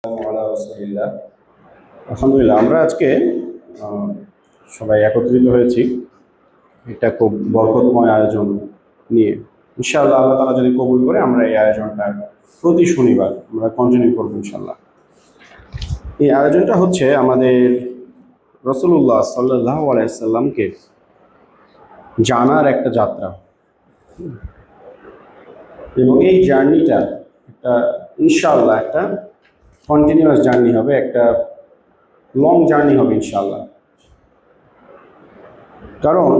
আলহামদুলিল্লাহ, আমরা আজকে সবাই একত্রিত হয়েছি একটা খুব বরকতময় আয়োজন নিয়ে। ইনশাআল্লাহ আল্লাহ তাআলা যদি কবুল করে আমরা এই আয়োজনটা প্রতি শনিবার আমরা কন্টিনিউ করবো ইনশাআল্লাহ। এই আয়োজনটা হচ্ছে আমাদের রাসূলুল্লাহ সাল্লাল্লাহু আলাইহি ওয়াসাল্লামকে জানার একটা যাত্রা, এবং এই জার্নিটা একটা ইনশাআল্লাহ একটা কন্টিনিউয়াস জার্নি হবে, একটা লং জার্নি হবে ইনশাআল্লাহ। কারণ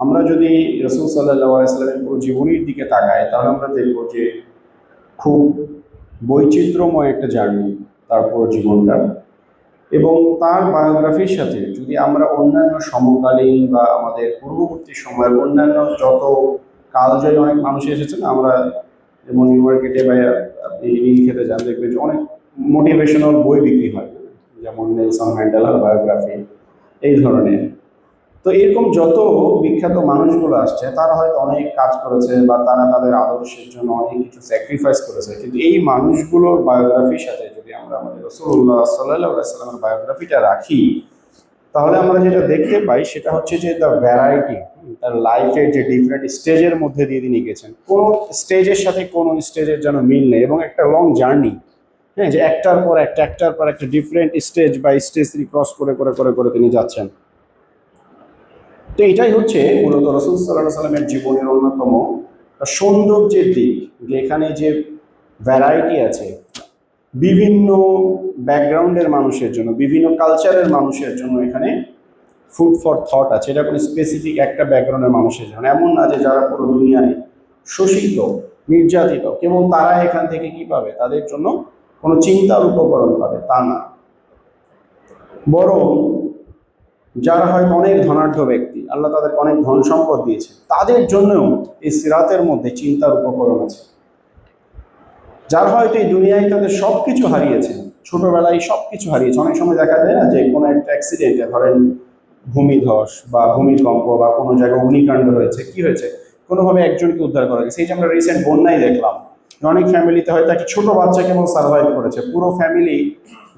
আমরা যদি রাসূল সাল্লাল্লাহু আলাইহি ওয়াসাল্লামের পুরো জীবনীর দিকে তাকাই, তাহলে আমরা দেখব যে খুব বৈচিত্র্যময় একটা জার্নি তার পুরো জীবনটা। এবং তার বায়োগ্রাফির সাথে যদি আমরা অন্যান্য সমকালীন বা আমাদের পূর্ববর্তী সময়ের অন্যান্য যত কালজয়ী অনেক মানুষ এসেছে না, আমরা যেমন নিউ মার্কেটে বা আপনি নীল খেতে যান, দেখবেন যে অনেক মোটিভেশনাল বই বিক্রি হয়, যেমন নেলসন ম্যান্ডেলার বায়োগ্রাফি এই ধরনের। তো এরকম যত বিখ্যাত মানুষগুলো আসছে, তারা হয়তো অনেক কাজ করেছে বা তারা তাদের আদর্শের জন্য অনেক কিছু স্যাক্রিফাইস করেছে, কিন্তু এই মানুষগুলোর বায়োগ্রাফির সাথে যদি আমরা আমাদের রাসূলুল্লাহ সাল্লাল্লাহু আলাইহি ওয়াসাল্লামের বায়োগ্রাফিটা রাখি, তাহলে আমরা যেটা দেখতে পাই সেটা হচ্ছে যে দ্য ভ্যারাইটি, তার লাইফের যে ডিফারেন্ট স্টেজের মধ্যে দিয়ে তিনি গেছেন, কোনো স্টেজের সাথে কোনো স্টেজের যেন মিল নেই, এবং একটা লং জার্নি। হ্যাঁ, যে একটার পর একটা ডিফারেন্ট স্টেজ বা স্টেজ তিনি ক্রস করে করে করে করে তিনি যাচ্ছেন। তো এটাই হচ্ছে মূলত রাসূল সাল্লাল্লাহু আলাইহি ওয়াসাল্লামের জীবনের অন্যতম সৌন্দর্যের দিক, যে এখানে যে ভ্যারাইটি আছে, বিভিন্ন ব্যাকগ্রাউন্ডের মানুষের জন্য, বিভিন্ন কালচারের মানুষের জন্য এখানে ফুড ফর থট আছে। এটা কোনো স্পেসিফিক একটা ব্যাকগ্রাউন্ডের মানুষের জন্য এমন না যে যারা পুরো দুনিয়ায় শোষিত, নির্যাতিত, কেবল তারা এখান থেকে কি পাবে, তাদের জন্য কোনো চিন্তার উপকরণ পাবে তা না, বরং যারা হয়তো অনেক ধনাঢ্য ব্যক্তি, আল্লাহ তাদেরকে অনেক ধন সম্পদ দিয়েছে, তাদের জন্যও এই সিরাতের মধ্যে চিন্তার উপকরণ আছে। যারা হয়তো এই দুনিয়ায় তাদের সব কিছু হারিয়েছে, ছোটবেলায় সব কিছু হারিয়েছে। অনেক সময় দেখা যায় না যে কোনো একটা অ্যাক্সিডেন্টে, ধরেন ভূমিধস বা ভূমিকম্প বা কোনো জায়গায় অগ্নিকাণ্ড হয়েছে, কি হয়েছে, কোনোভাবে একজনকে উদ্ধার করা গেছে। এই যে আমরা রিসেন্ট বন্যায় দেখলাম, অনেক ফ্যামিলিতে হয়তো একটা ছোট বাচ্চা কেবল সার্ভাইভ করেছে, পুরো ফ্যামিলি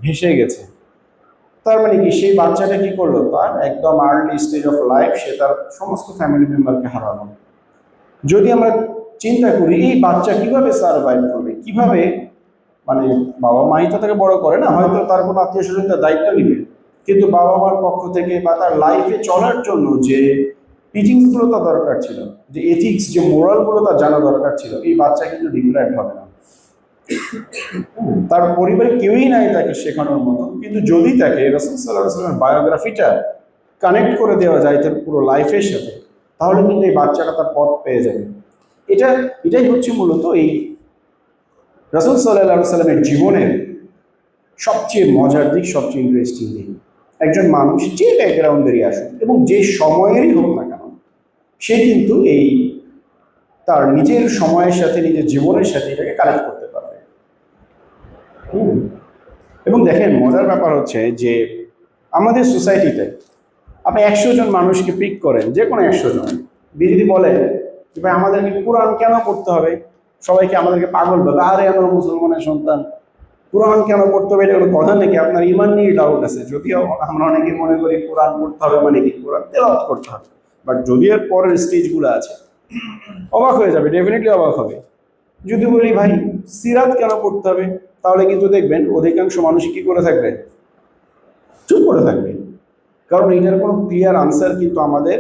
ভেসে গেছে। তার মানে কি, সেই বাচ্চাটা কি করলো, তার একদম আর্লি স্টেজ অফ লাইফ সে তার সমস্ত ফ্যামিলি মেম্বারকে হারালো। যদি আমরা চিন্তা করি এই বাচ্চা কিভাবে সার্ভাইভ করবে, কিভাবে, মানে বাবা মাই তো তাকে বড় করে না, হয়তো তার কোনো আত্মীয় স্বজন তার দায়িত্ব নিবে, কিন্তু বাবা মার পক্ষ থেকে বা তার লাইফে চলার জন্য যে টিচিংসগুলো তার দরকার ছিল, যে এথিক্স, যে মোরালগুলো তার জানা দরকার ছিল, এই বাচ্চা কিন্তু ডিপ্রাইভ হবে না। তার পরিবারে কেউই নাই তাকে শেখানোর মতো, কিন্তু যদি তাকে রাসূল সাল্লাল্লাহু আলাইহি ওয়াসাল্লামের বায়োগ্রাফিটা কানেক্ট করে দেওয়া যায় তার পুরো লাইফের সাথে, তাহলে কিন্তু এই বাচ্চাটা তার পথ পেয়ে যাবে। এটাই হচ্ছে মূলত এই রাসূল সাল্লাল্লাহু আলাইহি ওয়াসাল্লামের জীবনের সবচেয়ে মজার দিক, সবচেয়ে ইন্টারেস্টিং দিক। একজন মানুষ যে ব্যাকগ্রাউন্ডেরই আসুক এবং যে সময়েরই হোক না কেন, সে কিন্তু এই তার নিজের সময়ের সাথে, নিজের জীবনের সাথে এটাকে কানেক্ট করতে পারবে। এবং দেখেন, মজার ব্যাপার হচ্ছে যে আমাদের সোসাইটিতে আপনি 100 জন মানুষকে পিক করেন, যে কোনো 100 জন, যদি বলেন যে ভাই আমাদেরকে কোরআন কেন পড়তে হবে, সবাইকে আমাদেরকে পাগল বলবে, আরে আমরা মুসলমানের সন্তান, কোরআন কেন পড়তে হবে, এটা কোনো কথা নাকি? আপনার ইমান নিয়ে ডাউট আছে। যদিও আমরা অনেকে মনে করি কোরআন পড়তে হবে মানে কি, কোরআন তেলাওয়াত করতে হবে, বাট যদি এর পরের স্টেজগুলো আছে, অবাক হয়ে যাবে, ডেফিনেটলি অবাক হবে। যদি বলি ভাই সিরাত কেন পড়তে হবে, তাহলে কিন্তু দেখবেন অধিকাংশ মানুষ কি করে থাকবে, চুপ করে থাকবে। কারণ এটার কোনো ক্লিয়ার আনসার কিন্তু আমাদের,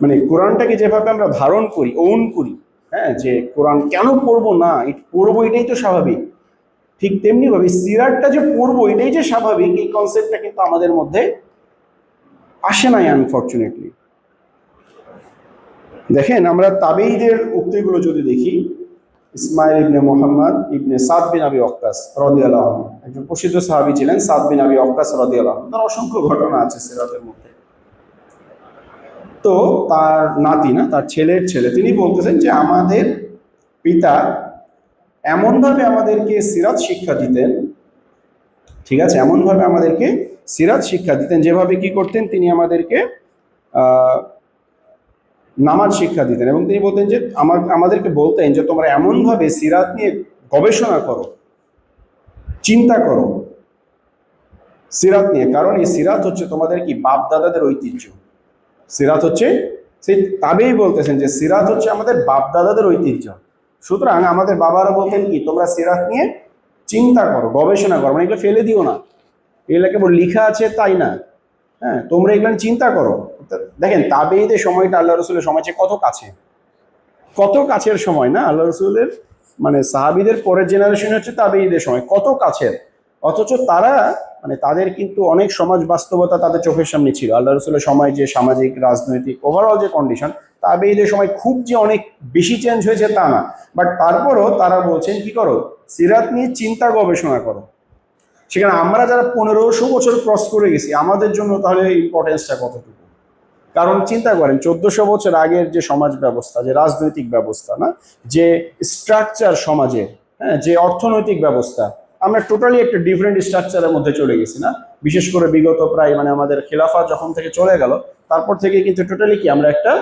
মানে কোরআনটাকে যেভাবে আমরা ধারণ করি, ওন করি, হ্যাঁ, যে কোরআন কেন পড়বো না, পড়বো এটাই তো স্বাভাবিক, ঠিক তেমনি ভাবে সিরাতটা যে পড়বো এটাই যে স্বাভাবিক, এই কনসেপ্টটা কিন্তু আমাদের মধ্যে আসে নাই আনফর্চুনেটলি। দেখেন, আমরা তাবেঈদের উক্তিগুলো যদি দেখি, ইসমাইল ইবনে মুহাম্মদ ইবনে সাদ বিন আবি ওয়াক্কাস রাদিয়াল্লাহু আনহু, একজন প্রসিদ্ধ সাহাবী ছিলেন, সাদ বিন আবি ওয়াক্কাস রাদিয়াল্লাহু আনহু। তার অসংখ্য ঘটনা আছে সিরাতের মধ্যে। তো তার নাতি, না তার ছেলের ছেলে, তিনি বলতেছেন যে আমাদের পিতা এমনভাবে আমাদেরকে সিরাত শিক্ষা দিতেন, ঠিক আছে, এমনভাবে আমাদেরকে সিরাত শিক্ষা দিতেন, যেভাবে কি করতেন, তিনি আমাদেরকে নামাজ শিক্ষা দিতেন, এবং তিনি বলতেন যে আমাদেরকে বলতেন যে তোমরা এমনভাবে সিরাত নিয়ে গবেষণা করো চিন্তা করো সিরাত নিয়ে, কারণ এই সিরাত হচ্ছে তোমাদের কি বাপ দাদাদের ঐতিহ্য। সিরাত হচ্ছে, সেই তাবেই বলতেছেন যে সিরাত হচ্ছে আমাদের বাপ দাদাদের ঐতিহ্য। সুতরাং আমাদের বাবারা বলতেন কি, তোমরা সিরাত নিয়ে চিন্তা করো, গবেষণা করো, মানে এগুলো ফেলে দিও না, এগুলো কেবল লিখা আছে তাই না, হ্যাঁ তোমরা এগুলো চিন্তা করো। দেখেন তাবেঈদের সময়টা আল্লাহ রসুলের সময় চেয়ে কত কাছে, কত কাছের সময় না আল্লাহ রসুলের, মানে সাহাবীদের পরের জেনারেশন হচ্ছে তাবেঈদের সময়, কত কাছের। অথচ তারা মানে তাদের কিন্তু অনেক সমাজ বাস্তবতা তাদের চোখের সামনে ছিল। আল্লাহ রসুলের সময় যে সামাজিক রাজনৈতিক ওভারঅল যে কন্ডিশন, তাবেঈদের সময় খুব যে অনেক বেশি চেঞ্জ হয়েছে তা না, বাট তারপরও তারা বলছেন কি করো, সিরাত নিয়ে চিন্তা গবেষণা করো। সেখানে আমরা যারা 1500 বছর ক্রস করে গেছি, আমাদের জন্য তাহলে ইম্পর্টেন্সটা কতটুকু। কারণ চিন্তা করেন 1400 বছর আগের যে সমাজ ব্যবস্থা, যে রাজনৈতিক ব্যবস্থা না, যে স্ট্রাকচার সমাজের, হ্যাঁ যে অর্থনৈতিক ব্যবস্থা, আমরা টোটালি একটা ডিফারেন্ট স্ট্রাকচারের মধ্যে চলে গেছি না। বিশেষ করে বিগত প্রায় মানে আমাদের খেলাফা যখন থেকে চলে গেল, তারপর থেকে কিন্তু টোটালি কি আমরা একটা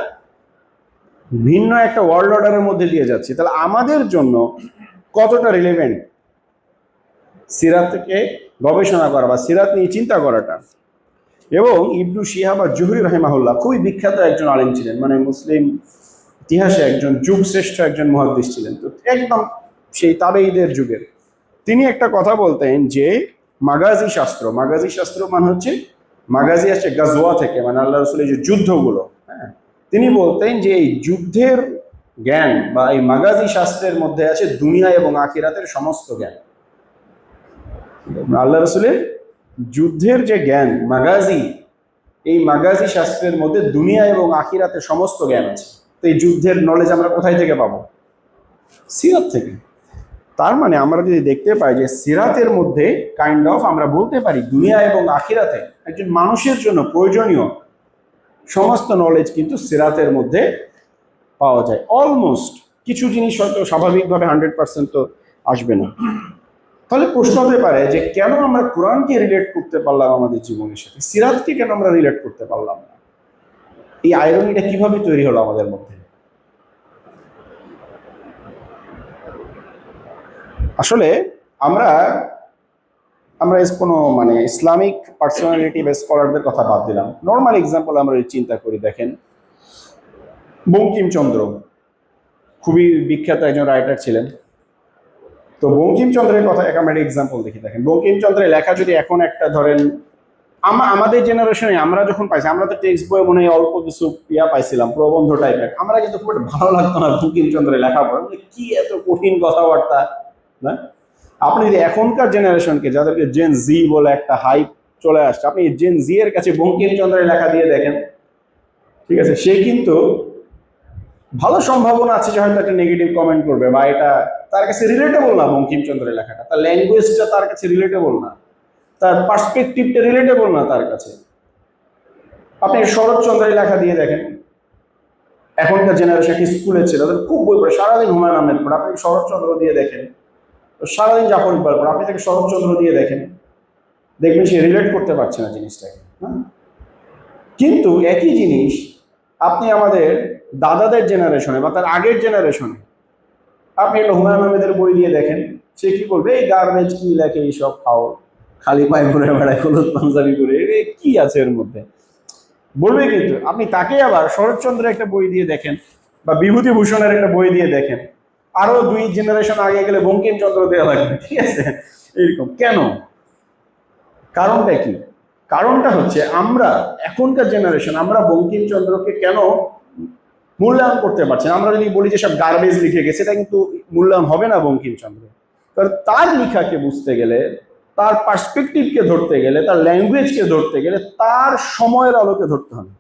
ভিন্ন একটা ওয়ার্ল্ড অর্ডারের মধ্যে দিয়ে যাচ্ছি। তাহলে আমাদের জন্য কতটা রিলেভেন্ট সিরাতকে গবেষণা করা বা সিরাত নিয়ে চিন্তা করাটা। এবং ইবনু শিহাব জুহরি রাহিমাহুল্লাহ খুবই বিখ্যাত একজন আলেম ছিলেন, মানে মুসলিম ইতিহাসে একজন যুগশ্রেষ্ঠ একজন মুহাদ্দিস ছিলেন, তো একদম সেই তাবেঈদের যুগের। তিনি একটা কথা বলতেন যে মাগাজি শাস্ত্র, মাগাজি শাস্ত্র মানে হচ্ছে, মাগাজি আসছে গাজওয়া থেকে, মানে আল্লাহ রসুলের যে যুদ্ধগুলো, হ্যাঁ তিনি বলতেন যে এই যুদ্ধের জ্ঞান বা এই মাগাজি শাস্ত্রের মধ্যে আছে দুনিয়া এবং আখিরাতের সমস্ত জ্ঞান। আল্লাহ রসুলের যুদ্ধের যে জ্ঞান মাগাজি, এই মাগাজি শাস্ত্রের মধ্যে দুনিয়া এবং আখিরাতের সমস্ত জ্ঞান আছে। তো এই যুদ্ধের নলেজ আমরা কোথায় থেকে পাবো? সিরাত থেকে। তার মানে আমরা যদি দেখতে পাই যে সিরাতের মধ্যে কাইন্ড অফ আমরা বলতে পারি দুনিয়া এবং আখিরাতে একজন মানুষের জন্য প্রয়োজনীয় সমস্ত নলেজ কিন্তু সিরাতের মধ্যে পাওয়া যায় অলমোস্ট। কিছু জিনিস হয়তো স্বাভাবিকভাবে 100% তো আসবে না। তাহলে প্রশ্ন হতে পারে যে কেন আমরা কোরআনকে রিলেট করতে পারলাম আমাদের জীবনের সাথে, সিরাতকে কেন আমরা রিলেট করতে পারলাম না? এই আইরনিটা কিভাবে তৈরি হলো আমাদের মধ্যে? আসলে আমরা আমরা কোনো মানে ইসলামিক পার্সোনালিটি বা স্কলারদের কথা বাদ দিলাম, নর্মাল এক্সাম্পল আমরা চিন্তা করি। দেখেন বঙ্কিমচন্দ্র খুবই বিখ্যাত একজন রাইটার ছিলেন। তো বঙ্কিমচন্দ্রের কথা আমরা একটা এক্সাম্পল দেখি। দেখেন বঙ্কিমচন্দ্রের লেখা যদি এখন একটা ধরেন আমাদের জেনারেশনে আমরা যখন পাইছি, আমরা তো টেক্সট বই মনে হয় অল্প কিছু পাইছিলাম প্রবন্ধ টাইপের, আমরা কিন্তু খুব ভালো লাগতো না বঙ্কিমচন্দ্রের লেখা পড়া, কি এত কঠিন কথাবার্তা না। আপনি যদি এখনকার জেনারেশনকে, যাদেরকে জেন জি বলে একটা হাইপ চলে আসছে, আপনি জেন জি এর কাছে বঙ্কিমচন্দ্রের লেখা দিয়ে দেখেন, ঠিক আছে, সে কিন্তু ভালো সম্ভাবনা আছে যে হয়তো একটা নেগেটিভ কমেন্ট করবে, বা এটা তার কাছে রিলেটেবল না। বঙ্কিমচন্দ্রের লেখাটা, তার ল্যাঙ্গুয়েজটা তার কাছে রিলেটেবল না, তার পার্সপেক্টিভটা রিলেটেবল না তার কাছে। আপনি শরৎচন্দ্রের লেখা দিয়ে দেখেন, এখনকার জেনারেশন স্কুলে ছিল তাদের খুব বই পড়ে, সারাদিন হুমায়ুন আহমেদ পড়ে, আপনি শরৎচন্দ্র দিয়ে দেখেন, সারাদিন জাফর ইকবাল পড়ে, আপনি তাকে শরৎচন্দ্র দিয়ে দেখেন, দেখবেন সে রিলেট করতে পারছে না জিনিসটাকে। কিন্তু একই জিনিস আপনি আমাদের দাদাদের জেনারেশনে বা তার আগের জেনারেশনে আপনি একটা হুমায়ুন আহমেদের বই দিয়ে দেখেন, সে কি করবে, এই গার্বেজ কি লেখে, এইসব খাও, খালি পায়ে ঘুরে বেড়ায়, হলুদ পাঞ্জাবি করে, কি আছে এর মধ্যে বলবে। কিন্তু আপনি তাকে আবার শরৎচন্দ্রের একটা বই দিয়ে দেখেন বা বিভূতিভূষণের একটা বই দিয়ে দেখেন, আরো 2 জেনারেশন আগে গেলে বঙ্কিমচন্দ্র দেওয়া লাগবে, ঠিক আছে, এরকম। কেন? কারণটা কি? কারণটা হচ্ছে আমরা এখনকার জেনারেশন আমরা বঙ্কিমচন্দ্রকে কেন মূল্যায়ন করতে পারছি না। আমরা যদি বলি যে সব গার্বেজ লিখে গেছে, এটা কিন্তু মূল্যায়ন হবে না বঙ্কিমচন্দ্র। কারণ তার লেখাকে বুঝতে গেলে, তার পার্সপেক্টিভকে ধরতে গেলে, তার ল্যাঙ্গুয়েজকে ধরতে গেলে তার সময়ের আলোকে ধরতে হবে।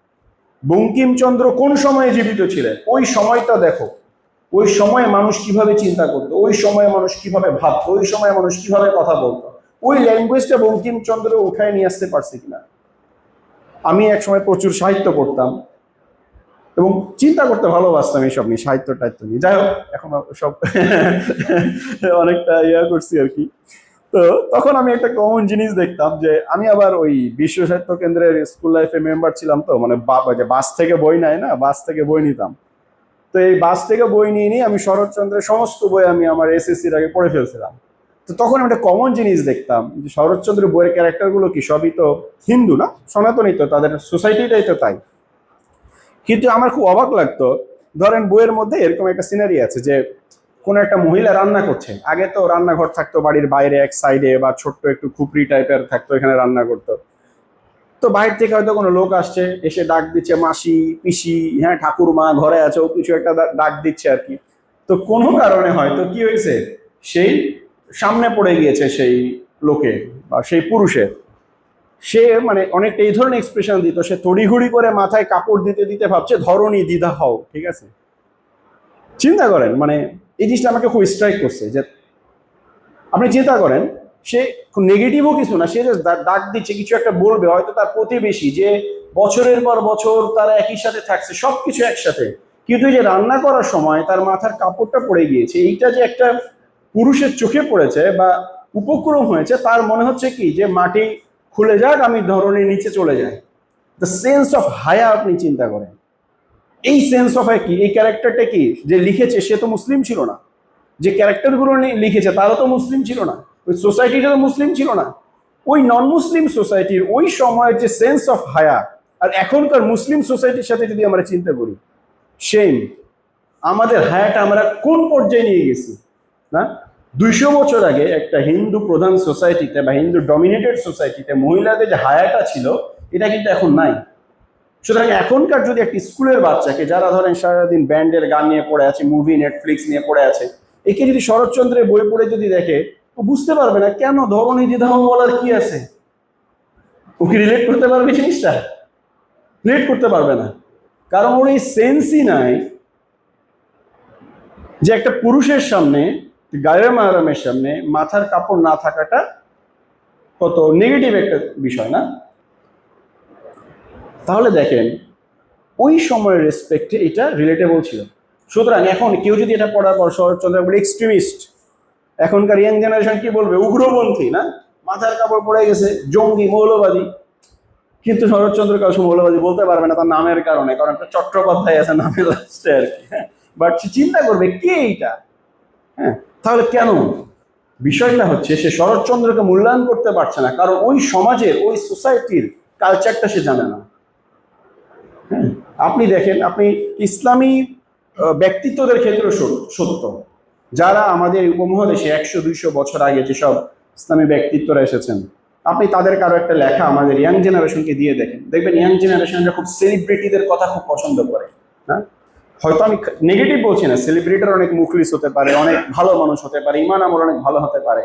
বঙ্কিমচন্দ্র কোন সময়ে জীবিত ছিলেন, ওই সময়টা দেখো, ওই সময়ে মানুষ কিভাবে চিন্তা করতো, ওই সময়ে মানুষ কিভাবে ভাবতো, ওই সময়ে মানুষ কিভাবে কথা বলতো, ওই ল্যাঙ্গুয়েজটা বঙ্কিমচন্দ্র উঠায় নিয়ে আসতে পারছে কিনা। আমি এক সময় প্রচুর সাহিত্য পড়তাম এবং চিন্তা করতে ভালোবাসতাম এইসব নিয়ে, সাহিত্য টাহিত্য নিয়ে। যাই হোক, এখন সব অনেকটা করছি আর কি। তো তখন আমি একটা কমন জিনিস দেখতাম যে আমি আবার ওই বিশ্ব সাহিত্য কেন্দ্রের স্কুল লাইফে মেম্বার ছিলাম, তো মানে বাস থেকে বই নেয় না, বাস থেকে বই নিতাম। তো এই বাস থেকে বই নিয়ে আমি শরৎচন্দ্রের সমস্ত বই আমি আমার এসএসসির আগে পড়ে ফেলছিলাম। তো তো তখন আমি একটা কমন জিনিস দেখতাম যে শরৎচন্দ্র বইয়ের ক্যারেক্টারগুলো কি সবই তো হিন্দু না, সনাতনী, তো তাদের সোসাইটিটাই তো তাই। কিন্তু আমার খুব অবাক লাগতো, ধরেন বইয়ের মধ্যে এরকম একটা সিনারি আছে যে কোনো একটা মহিলা রান্না করছে, আগে তো রান্নাঘর থাকতো বাড়ির বাইরে এক সাইডে বা ছোট্ট একটু খুপড়ি টাইপের থাকতো, এখানে রান্না করতো। তো বাইরে থেকে হয়তো কোনো লোক আসছে, এসে ডাক দিচ্ছে মাসি পিসি, হ্যাঁ ঠাকুরমা ঘরে আছে, ও কিছু একটা ডাক দিচ্ছে আর কি। তো কোনো কারণে হয়তো কি হয়েছে, সেই সামনে পড়ে গিয়েছে সেই লোকে বা সেই পুরুষের, সে মানে অনেকটা এই ধরনের এক্সপ্রেশন দিত, সে তড়িঘড়ি করে মাথায় কাপড় দিতে দিতে ভাবছে ধরণী দিদা হও, ঠিক আছে। চিন্তা করেন, মানে এই জিনিসটা আমাকে খুব স্ট্রাইক করছে যে আপনি চিন্তা করেন, সে নেগেটিভও কিছু না, সে যে ডাক দিচ্ছে কিছু একটা বলবে, হয়তো তার প্রতিবেশী যে বছরের পর বছর তারা একই সাথে থাকছে, সবকিছু একসাথে, কিন্তু এই যে রান্না করার সময় তার মাথার কাপড়টা পড়ে গিয়েছে, এইটা যে একটা পুরুষের চোখে পড়েছে বা উপক্রম হয়েছে, তার মনে হচ্ছে কি যে মাটি খুলে যাক, আমি ধরনের নিচে চলে যাই। দ্য সেন্স অফ হায়া আপনি চিন্তা করেন, এই সেন্স অফ কি, এই ক্যারেক্টারটা কি যে লিখেছে সে তো মুসলিম ছিল না, যে ক্যারেক্টারগুলো লিখেছে তারও তো মুসলিম ছিল না, ওই সোসাইটিটা তো মুসলিম ছিল না, ওই নন মুসলিম সোসাইটির ওই সময়ের যে সেন্স অফ হায়া আর এখনকার মুসলিম সোসাইটির সাথে যদি আমরা চিন্তা করি, সেম, আমাদের হায়াটা আমরা কোন পর্যায়ে নিয়ে গেছি না। 200 বছর আগে একটা হিন্দু প্রধান সোসাইটিতে বা হিন্দু ডমিনেটেড সোসাইটিতে মহিলাদের যে হায়াটা ছিল, এটা কিন্তু এখন নাই। সুতরাং এখনকার যদি একটা স্কুলের বাচ্চাকে, যারা ধরেন সারাদিন ব্যান্ডের গান নিয়ে পড়ে আছে, মুভি নেটফ্লিক্স নিয়ে পড়ে আছে, একে যদি শরৎচন্দ্রের বই পড়ে যদি দেখে, ও বুঝতে পারবে না কেন ধরণী দিধাম বলার কি আছে, ও কি রিলেট করতে পারবে জিনিসটা? রিলেট করতে পারবে না, কারণ ওর এই সেন্সই নাই যে একটা পুরুষের সামনে, গায়ের মারামের সামনে মাথার কাপড় না থাকাটা কত নেগেটিভ একটা বিষয় না। তাহলে দেখেন ওই সময়ের রেসপেক্টে এটা রিলেটেবল ছিল। সুতরাং এখন কেউ যদি এটা পড়ার পর শরৎচন্দ্র বলে এক্সট্রিমিস্ট, এখনকার ইয়াং জেনারেশন কি বলবে, উগ্রপন্থী না, মাথার কাপড় পড়ে গেছে, জঙ্গি, মৌলবাদী। কিন্তু শরৎচন্দ্র কাছে মৌলবাদী বলতে পারবে না তার নামের কারণে, কারণ একটা চট্টোপাধ্যায় আছে নামের লাস্টে আর কি, হ্যাঁ। বাট সে চিন্তা করবে কে এইটা, হ্যাঁ। তাহলে কেন? বিষয়টা হচ্ছে সে শরৎচন্দ্রকে মূল্যায়ন করতে পারছে না, কারণ ওই সমাজের ওই সোসাইটির কালচারটা সে জানে না। হ্যাঁ, আপনি দেখেন, আপনি ইসলামী ব্যক্তিত্বদের ক্ষেত্রে সত্য, যারা আমাদের উপমহাদেশে 100-200 বছর আগে যেসব ইসলামী ব্যক্তিত্বরা এসেছেন, আপনি তাদের কারো একটা লেখা আমাদের ইয়াং জেনারেশনকে দিয়ে দেখেন, দেখবেন ইয়াং জেনারেশনরা খুব সেলিব্রিটিদের কথা খুব পছন্দ করে। হ্যাঁ, হয়তো আমি নেগেটিভ বলছি না, সেলিব্রিটির অনেক মুখলিস হতে পারে, অনেক ভালো মানুষ হতে পারে, ইমান আমল অনেক ভালো হতে পারে,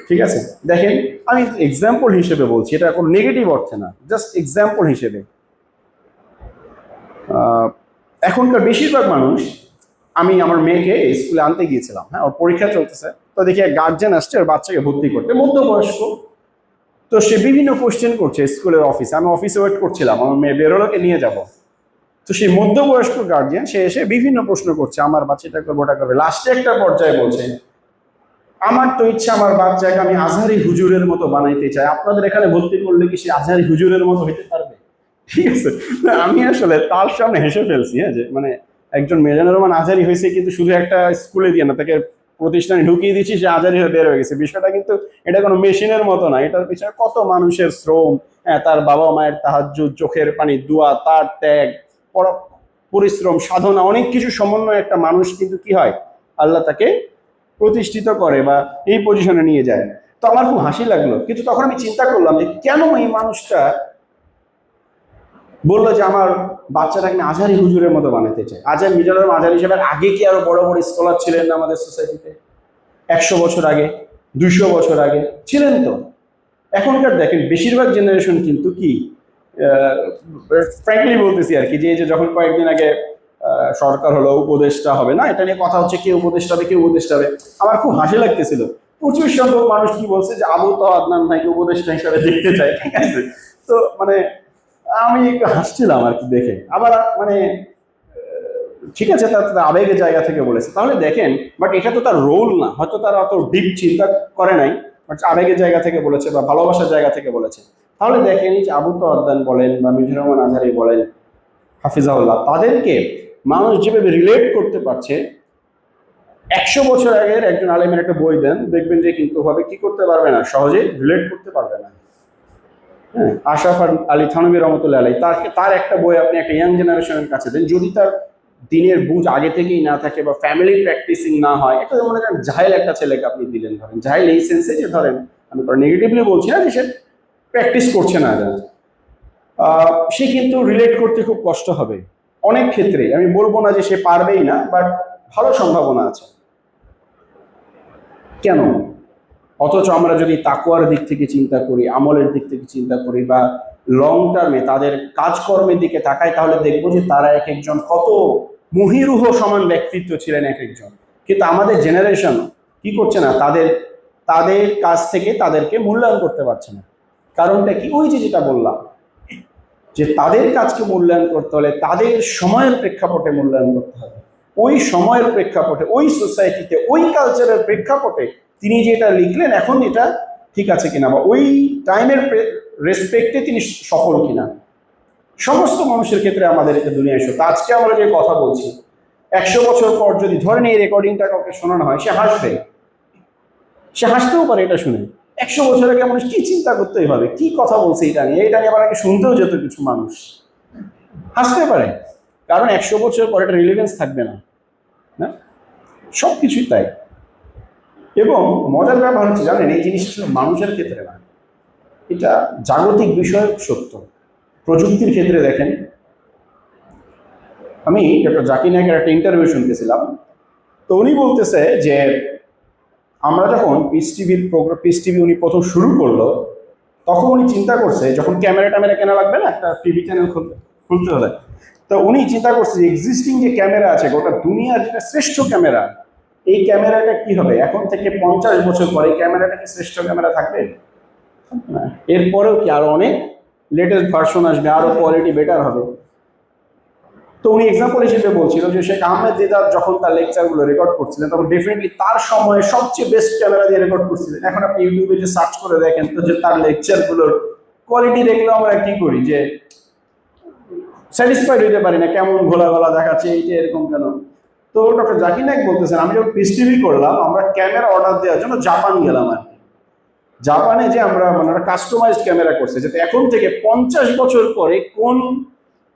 ঠিক আছে। দেখেন আমি এক্সাম্পল হিসেবে বলছি, এটা কোনো নেগেটিভ অর্থে না, জাস্ট এক্সাম্পল হিসেবে। এখনকার বেশিরভাগ মানুষ, আমি আমার মেয়েকে স্কুলে আনতে গিয়েছিলাম, হ্যাঁ, ওর পরীক্ষা চলতেছে, তো দেখি এক গার্জেন আসছে ওর বাচ্চাকে ভর্তি করতে, মধ্যবয়স্ক। তো সে বিভিন্ন কোশ্চেন করছে স্কুলের অফিসে, আমি অফিসে ওয়েট করছিলাম, আমার মেয়ে বেরোলোকে নিয়ে যাব। তো সেই মধ্যবয়স্ক গার্জিয়ান সে এসে বিভিন্ন প্রশ্ন করছে, আমার বাচ্চাটা করবো, ওটা করবে। লাস্টে একটা পর্যায়ে বলছে, আমার তো ইচ্ছা আমার বাচ্চাকে আমি আজহারি হুজুরের মতো বানাইতে চাই, আপনাদের এখানে ভর্তি করলে কি সে আজহারি হুজুরের মতো হইতে পারবে? ঠিক আছে, আমি আসলে তার সামনে হেসে ফেলছি, হ্যাঁ, যে মানে একজন মেজানুর রহমান আজহারি হয়েছে কিন্তু শুধু একটা স্কুলে দিয়ে না, তাকে প্রতিষ্ঠানে ঢুকিয়ে দিচ্ছি, সে আজহারি হয়ে বের হয়ে গেছে। বিষয়টা কিন্তু এটা কোনো মেশিনের মতো না, এটার পিছনে কত মানুষের শ্রম, হ্যাঁ, তার বাবা মায়ের তাহাজ্জুদ, চোখের পানি, দোয়া, তার ত্যাগ, পরিশ্রম, সাধনা, অনেক কিছু সমন্বয়ে একটা মানুষ কিন্তু কি হয়, আল্লাহ তাকে প্রতিষ্ঠিত করে বা এই পজিশনে নিয়ে যায়। তো আমার খুব হাসি লাগলো, কিন্তু তখন আমি চিন্তা করলাম যে কেন এই মানুষটা বললো যে আমার বাচ্চাটাকে আমি আজহারি হুজুরের মতো বানাতে চাই। আজহার মিজানুর রহমান আজহারি হিসেবে আগে কি আরো বড় বড় স্কলার ছিলেন না আমাদের সোসাইটিতে? 100 বছর আগে, 200 বছর আগে ছিলেন তো। এখনকার দেখেন বেশিরভাগ জেনারেশন কিন্তু কি, ফ্র্যাঙ্কলি বলতেছি আর কি, যে যখন কয়েকদিন আগে সরকার হলো, উপদেষ্টা হবে না, এটা নিয়ে কথা হচ্ছে কে উপদেষ্টা হবে, কে উপদেষ্টা হবে। আমার খুব হাসি লাগতেছিল, প্রচুর সংখ্যক মানুষ কি বলছে যে আবু তো আদনান ভাইকে উপদেষ্টা হিসাবে দেখতে চাই, ঠিক আছে। তো মানে আমি একটু হাসছিলাম আর কি দেখে। আবার মানে ঠিক আছে, তার আবেগের জায়গা থেকে বলেছে, তাহলে দেখেন, বাট এটা তো তার রোল না, হয়তো তারা অত ডিপ চিন্তা করে নাই, বাট আবেগের জায়গা থেকে বলেছে বা ভালোবাসার জায়গা থেকে বলেছে। তাহলে দেখেন যে আবু তো আদনান বলেন বা মিজানুর রহমান আজহারি বলেন, হাফিজাউল্লাহ, তাদেরকে মানুষ যেভাবে রিলেট করতে পারছে, 100 বছর আগের একজন আলেমের একটা বই দেন, দেখবেন যে কিন্তু ভাবে কি করতে পারবে না, সহজে রিলেট করতে পারবে না। হ্যাঁ, আশরাফ আলী থানভী রহমতুল্লাহ আলাইহি, তার একটা বই আপনি একটা ইয়াং জেনারেশনের কাছে দেন, যদি তার দিনের বুঝ আগে থেকেই না থাকে বা ফ্যামিলি প্র্যাকটিসিং না হয়, এটা মনে করেন জাহেল একটা ছেলেকে আপনি দিলেন, ধরেন জাহেল এই সেন্সে যে ধরেন আমি নেগেটিভলি বলছি না, যে সে প্র্যাকটিস করছে না, সে কিন্তু রিলেট করতে খুব কষ্ট হবে অনেক ক্ষেত্রে। আমি বলবো না যে সে পারবেই না, বাট ভালো সম্ভাবনা আছে। কেন? অথচ আমরা যদি তাকওয়ার দিক থেকে চিন্তা করি, আমলের দিক থেকে চিন্তা করি, বা লং টার্মে তাদের কাজকর্মের দিকে তাকাই, তাহলে দেখবো যে তারা এক একজন কত মহিরুহ সমান ব্যক্তিত্ব ছিলেন এক একজন। কিন্তু আমাদের জেনারেশন কি করছে না, তাদের তাদের কাছ থেকে তাদেরকে মূল্যায়ন করতে পারছে না। কারণটা কি? ওই যে যেটা বললাম, যে তাদের কাজকে মূল্যায়ন করতে হলে তাদের সময়ের প্রেক্ষাপটে মূল্যায়ন করতে হবে। ওই সময়ের প্রেক্ষাপটে, ওই সোসাইটিতে, ওই কালচারের প্রেক্ষাপটে তিনি যেটা লিখলেন এখন এটা ঠিক আছে কিনা, বা ওই টাইমের রেসপেক্টে তিনি সফল কিনা। সমস্ত মানুষের ক্ষেত্রে আমাদের এটা দুনিয়ায় সত্য। আজকে আমরা যে কথা বলছি, 100 বছর পর যদি ধরেন এই রেকর্ডিংটা কাউকে শোনানো হয়, সে হাসবে, সে হাসতেও পারে এটা শুনে। 100 বছর আগে মানুষ কি চিন্তা করতে হবে, কি কথা বলছে এটা নিয়ে আবার আগে শুনতেও যেত কিছু মানুষ, হাসতে পারে, কারণ 100 বছর পর এটা রিলেভেন্স থাকবে না, না? সব কিছুই তাই। এবং মজার ব্যাপার হচ্ছে জানেন, এই জিনিসটা শুধু মানুষের ক্ষেত্রে না, এটা জাগতিক বিষয় সত্য। প্রযুক্তির ক্ষেত্রে দেখেন, আমি ডক্টর জাকির নায়েকের একটা ইন্টারভিউ শুনতেছিলাম, তো উনি বলতেছে যে আমরা যখন পিস টিভি উনি প্রথম শুরু করলো, তখন উনি চিন্তা করছে, যখন ক্যামেরা কেনা লাগবে না একটা টিভি চ্যানেল খুলতে হলে, তো উনি চিন্তা করছে যে এক্সিস্টিং যে ক্যামেরা আছে, গোটা দুনিয়ার যেটা শ্রেষ্ঠ ক্যামেরা, এই ক্যামেরাটা কি হবে এখন থেকে 50 বছর পরে, এই ক্যামেরাটা কি শ্রেষ্ঠ ক্যামেরা থাকবে না, এরপরেও কি আরো অনেক লেটেস্ট ভার্সন আসবে, আরো কোয়ালিটি বেটার হবে। তো উনি এক্সাম্পল হিসেবে বলছিল যে শেখ আহমেদ দিদার যখন তার লেকচারগুলো রেকর্ড করছিলেন, তখন ডেফিনেটলি তার সময়ে সবচেয়ে বেস্ট ক্যামেরা দিয়ে রেকর্ড করছিলেন। এখন আপনি ইউটিউবে যে সার্চ করে দেখেন, তো যে তার লেকচারগুলোর কোয়ালিটি দেখলে আমরা কি করি, যে স্যাটিসফাইড হইতে পারি না, কেমন ঘোলা গলা দেখাচ্ছে, এইটা এরকম কেন। তো ডক্টর জাকির নায়েক বলতেছেন, আমি যখন পিস টিভি করলাম, আমরা ক্যামেরা অর্ডার দেওয়ার জন্য জাপান গেলাম আর কি। জাপানে যে আমরা কাস্টমাইজড ক্যামেরা করছে, যাতে এখন থেকে 50 বছর পরে কোন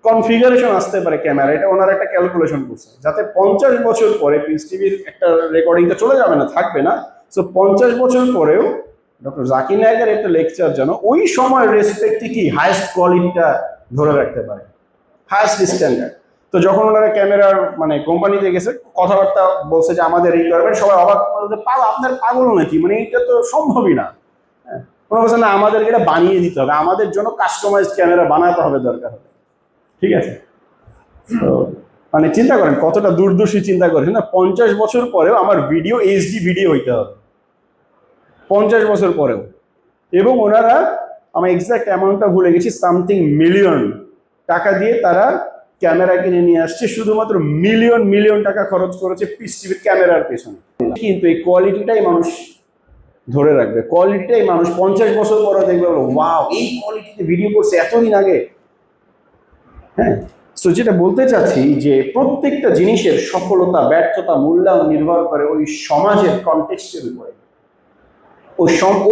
কনফিগারেশন আসতে পারে ক্যামেরা, এটা ওনারা একটা ক্যালকুলেশন করছে, যাতে 50 বছর পরে পিস টিভির একটা রেকর্ডিংটা চলে যাবে না, থাকবে না। সো 50 বছর পরেও ডক্টর জাকির নায়েকের একটা লেকচার যেন ওই সময়ের রেসপেক্টে কি হাইয়েস্ট কোয়ালিটিটা ধরে রাখতে পারে, হাইয়েস্ট স্ট্যান্ডার্ড। তো যখন ওনারা ক্যামেরার কোম্পানিতে গেছে, কথাবার্তা বলছে যে আমাদের রিকোয়ারমেন্ট, সবাই অবাক, আপনার পাগল নাকি, এটা তো সম্ভবই না। হ্যাঁ, ওনারা বলছে না, আমাদেরকে এটা বানিয়ে দিতে হবে, আমাদের জন্য কাস্টমাইজড ক্যামেরা বানাতে হবে, দরকার হবে। ঠিক আছে, তো চিন্তা করেন কতটা দূরদর্শী চিন্তা করেন না, 50 বছর পরেও আমার ভিডিও এইচডি ভিডিও হইতে হবে, 50 বছর পরেও। এবং ওনারা, আমার এক্সাক্ট অ্যামাউন্টটা ভুলে গেছি, সামথিং মিলিয়ন টাকা দিয়ে তারা ক্যামেরা কিনে নিয়ে আসছে, শুধুমাত্র মিলিয়ন মিলিয়ন টাকা খরচ করেছে পিস টিভির ক্যামেরার পেছনে। কিন্তু এই কোয়ালিটিটাই মানুষ ধরে রাখবে, কোয়ালিটিটাই মানুষ 50 বছর পরে দেখবে, ওয়াও, এই কোয়ালিটিতে ভিডিও করছে এতদিন আগে। হ্যাঁ, সো যেটা বলতে চাচ্ছি, যে প্রত্যেকটা জিনিসের সফলতা ব্যর্থতা মূল্যায়ন নির্ভর করে ওই সমাজের কনটেক্সটের উপরে,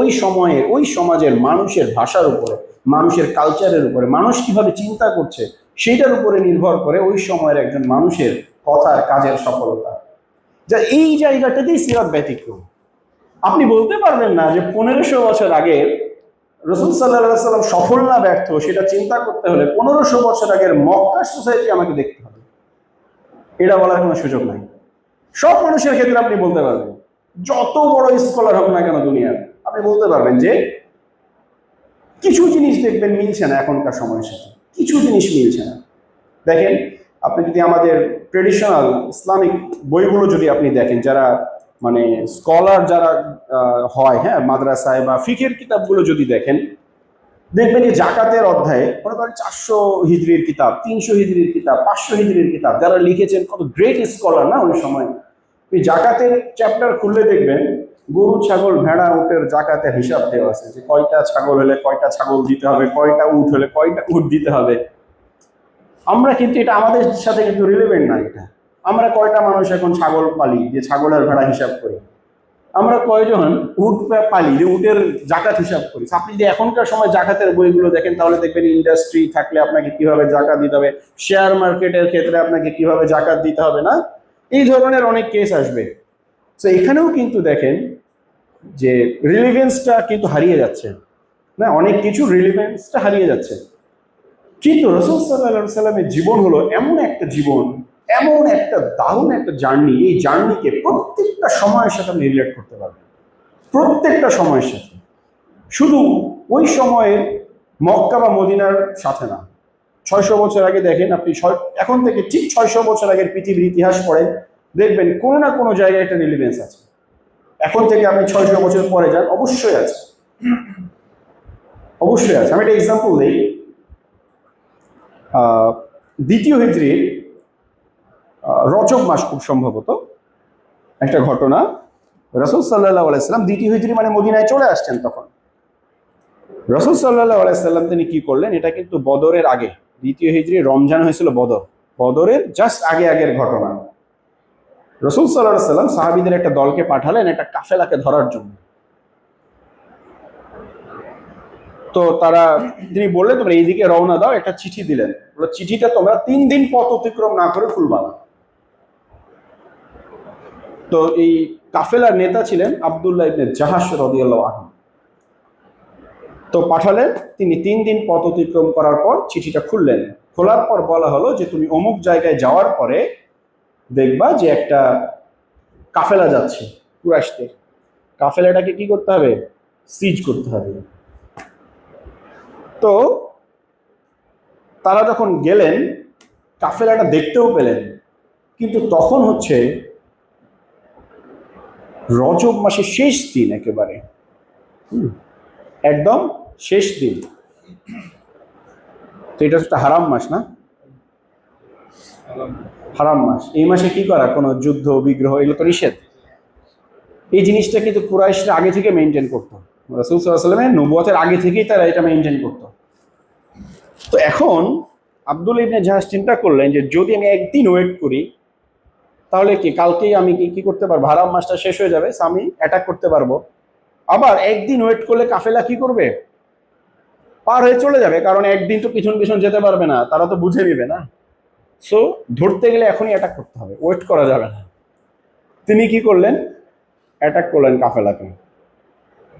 ওই সময়ের ওই সমাজের মানুষের ভাষার উপরে, মানুষের কালচারের উপরে, মানুষ কিভাবে চিন্তা করছে সেটার উপরে নির্ভর করে ওই সময়ের একজন মানুষের কথার কাজের সফলতা। যা এই জায়গাটাতেই সিরাত ব্যতিক্রম। আপনি বলতে পারবেন না যে 1500 বছর আগে রাসূল সাল্লাল্লাহু আলাইহি সাল্লাম সফল না ব্যর্থ, সেটা চিন্তা করতে হলে 1500 বছর আগের মক্কার সোসাইটি আমাকে দেখতে হবে, এটা বলার কোনো সুযোগ নাই। সব মানুষের ক্ষেত্রে আপনি বলতে পারবেন, যত বড় স্কলার হোক না কেন দুনিয়ার, আপনি বলতে পারবেন যে কিছু জিনিস দেখবেন মিলছে না এখনকার সময়ের সাথে, কিছু জিনিস মিলছে না। দেখেন, আপনি যদি আমাদের ট্রেডিশনাল ইসলামিক বইগুলো যদি আপনি দেখেন, যারা স্কলার যারা হয়, হ্যাঁ, মাদ্রাসায় বা ফিকের কিতাবগুলো যদি দেখেন, দেখবেন যে জাকাতের অধ্যায়ে মনে করেন 400 হিজরির কিতাব, 300 হিজরির কিতাব, 500 হিজরির কিতাব যারা লিখেছেন, কত গ্রেট স্কলার না ওই সময়। ওই জাকাতের চ্যাপ্টার খুললে দেখবেন গরু ছাগল ভেড়া উটের জাকাতের হিসাব দেওয়া আছে, যে কয়টা ছাগল হলে কয়টা ছাগল দিতে হবে, কয়টা উট হলে কয়টা উট দিতে হবে। আমরা কিন্তু এটা আমাদের সাথে কিন্তু রিলেভেন্ট না এটা। আমরা কয়টা মানুষ এখন ছাগল পালি, যে ছাগলের ভাড়া হিসাব করি? আমরা কয়জন উট পালি, যে উটের জাকাত হিসাব করি? আপনি যদি এখনকার সময় জাকাতের বইগুলো দেখেন তাহলে দেখবেন ইন্ডাস্ট্রি থাকলে আপনাকে কিভাবে জাকাত দিতে হবে, শেয়ার মার্কেটের ক্ষেত্রে আপনাকে কিভাবে জাকাত দিতে হবে, না এই ধরনের অনেক কেস আসবে। তো এখানেও কিন্তু দেখেন যে রিলিভেন্সটা কিন্তু হারিয়ে যাচ্ছে, না অনেক কিছু রিলিভেন্সটা হারিয়ে যাচ্ছে। কিন্তু রাসূল সাল্লাল্লাহু আলাইহি সাল্লামের জীবন হলো এমন একটা জীবন, এমন একটা দারুণ একটা জার্নি, এই জার্নিকে প্রত্যেকটা সময়ের সাথে আপনি রিলেট করতে পারবেন, প্রত্যেকটা সময়ের সাথে, শুধু ওই সময়ের মক্কা বা মদিনার সাথে না। 600 বছর আগে দেখেন আপনি, এখন থেকে ঠিক 600 বছর আগের পৃথিবীর ইতিহাস পড়েন, দেখবেন কোনো না কোনো জায়গায় একটা রিলিভেন্স আছে। এখন থেকে আপনি 600 বছর পরে যান, অবশ্যই আছে, অবশ্যই আছে। আমি একটা এক্সাম্পল দিই। দ্বিতীয় হিজরির রজব মাস খুব সম্ভবত একটা ঘটনা, রাসূল সাল্লাল্লাহু আলাইহি সাল্লাম দ্বিতীয় হিজরি মানে মদিনায় চলে আসছেন তখন। রাসূল সাল্লাল্লাহু আলাইহি সাল্লাম তিনি কি করলেন, এটা কিন্তু বদরের আগে, দ্বিতীয় হিজরি রমজান হয়েছিল বদরের জাস্ট আগের ঘটনা। রাসূল সাল্লাল্লাহু আলাইহি সাল্লাম সাহাবীদের একটা দলকে পাঠালেন একটা কাফেলাকে ধরার জন্য। তো তিনি বললেন তোমরা এইদিকে রওনা দাও, একটা চিঠি দিলেন, বললো চিঠিটা তোমরা 3 দিন পথ অতিক্রম না করে খুলবা না। তো এই কাফেলার নেতা ছিলেন আব্দুল্লাহ ইবনে জাহাশ রাদিয়াল্লাহু আনহু। তো পাঠালেন, তিনি 3 দিন পথ অতিক্রম করার পর চিঠিটা খুললেন। খোলার পর বলা হলো যে তুমি অমুক জায়গায় যাওয়ার পরে দেখবা যে একটা কাফেলা যাচ্ছে কুরাইশদের, কাফেলাটাকে কি করতে হবে, সিজ করতে হবে। তো তারা যখন গেলেন কাফেলাটা দেখতেও পেলেন, কিন্তু তখন হচ্ছে রজব মাসের শেষ দিন, একেবারে একদম শেষ দিন। তো এটা একটা হারাম মাস, না হারাম মাস। এই মাসে কি করা, কোনো যুদ্ধ বিগ্রহ এগুলো তো নিষেধ। এই জিনিসটা কিন্তু কুরাইশরা আগে থেকে মেনটেন করতো, রাসূল সাল্লাল্লাহু আলাইহি ওয়াসাল্লামের নবুয়তের আগে থেকেই তারা এটা মেনটেন করতো। তো এখন আব্দুল্লাহ ইবনে জাহাশ চিন্তা করলেন যে যদি আমি একদিন ওয়েট করি তাহলে কি কালকেই আমি কি করতে পারবো, হারাম মাসটা শেষ হয়ে যাবে, আমি অ্যাটাক করতে পারবো। আবার একদিন ওয়েট করলে কাফেলা কি করবে, পার হয়ে চলে যাবে, কারণ একদিন তো পিছন পিছন যেতে পারবে না, তারা তো বুঝে নিবে না। সো ধরতে গেলে এখনই অ্যাটাক করতে হবে, ওয়েট করা যাবে না। তিনি কি করলেন, অ্যাটাক করলেন কাফেলাকে।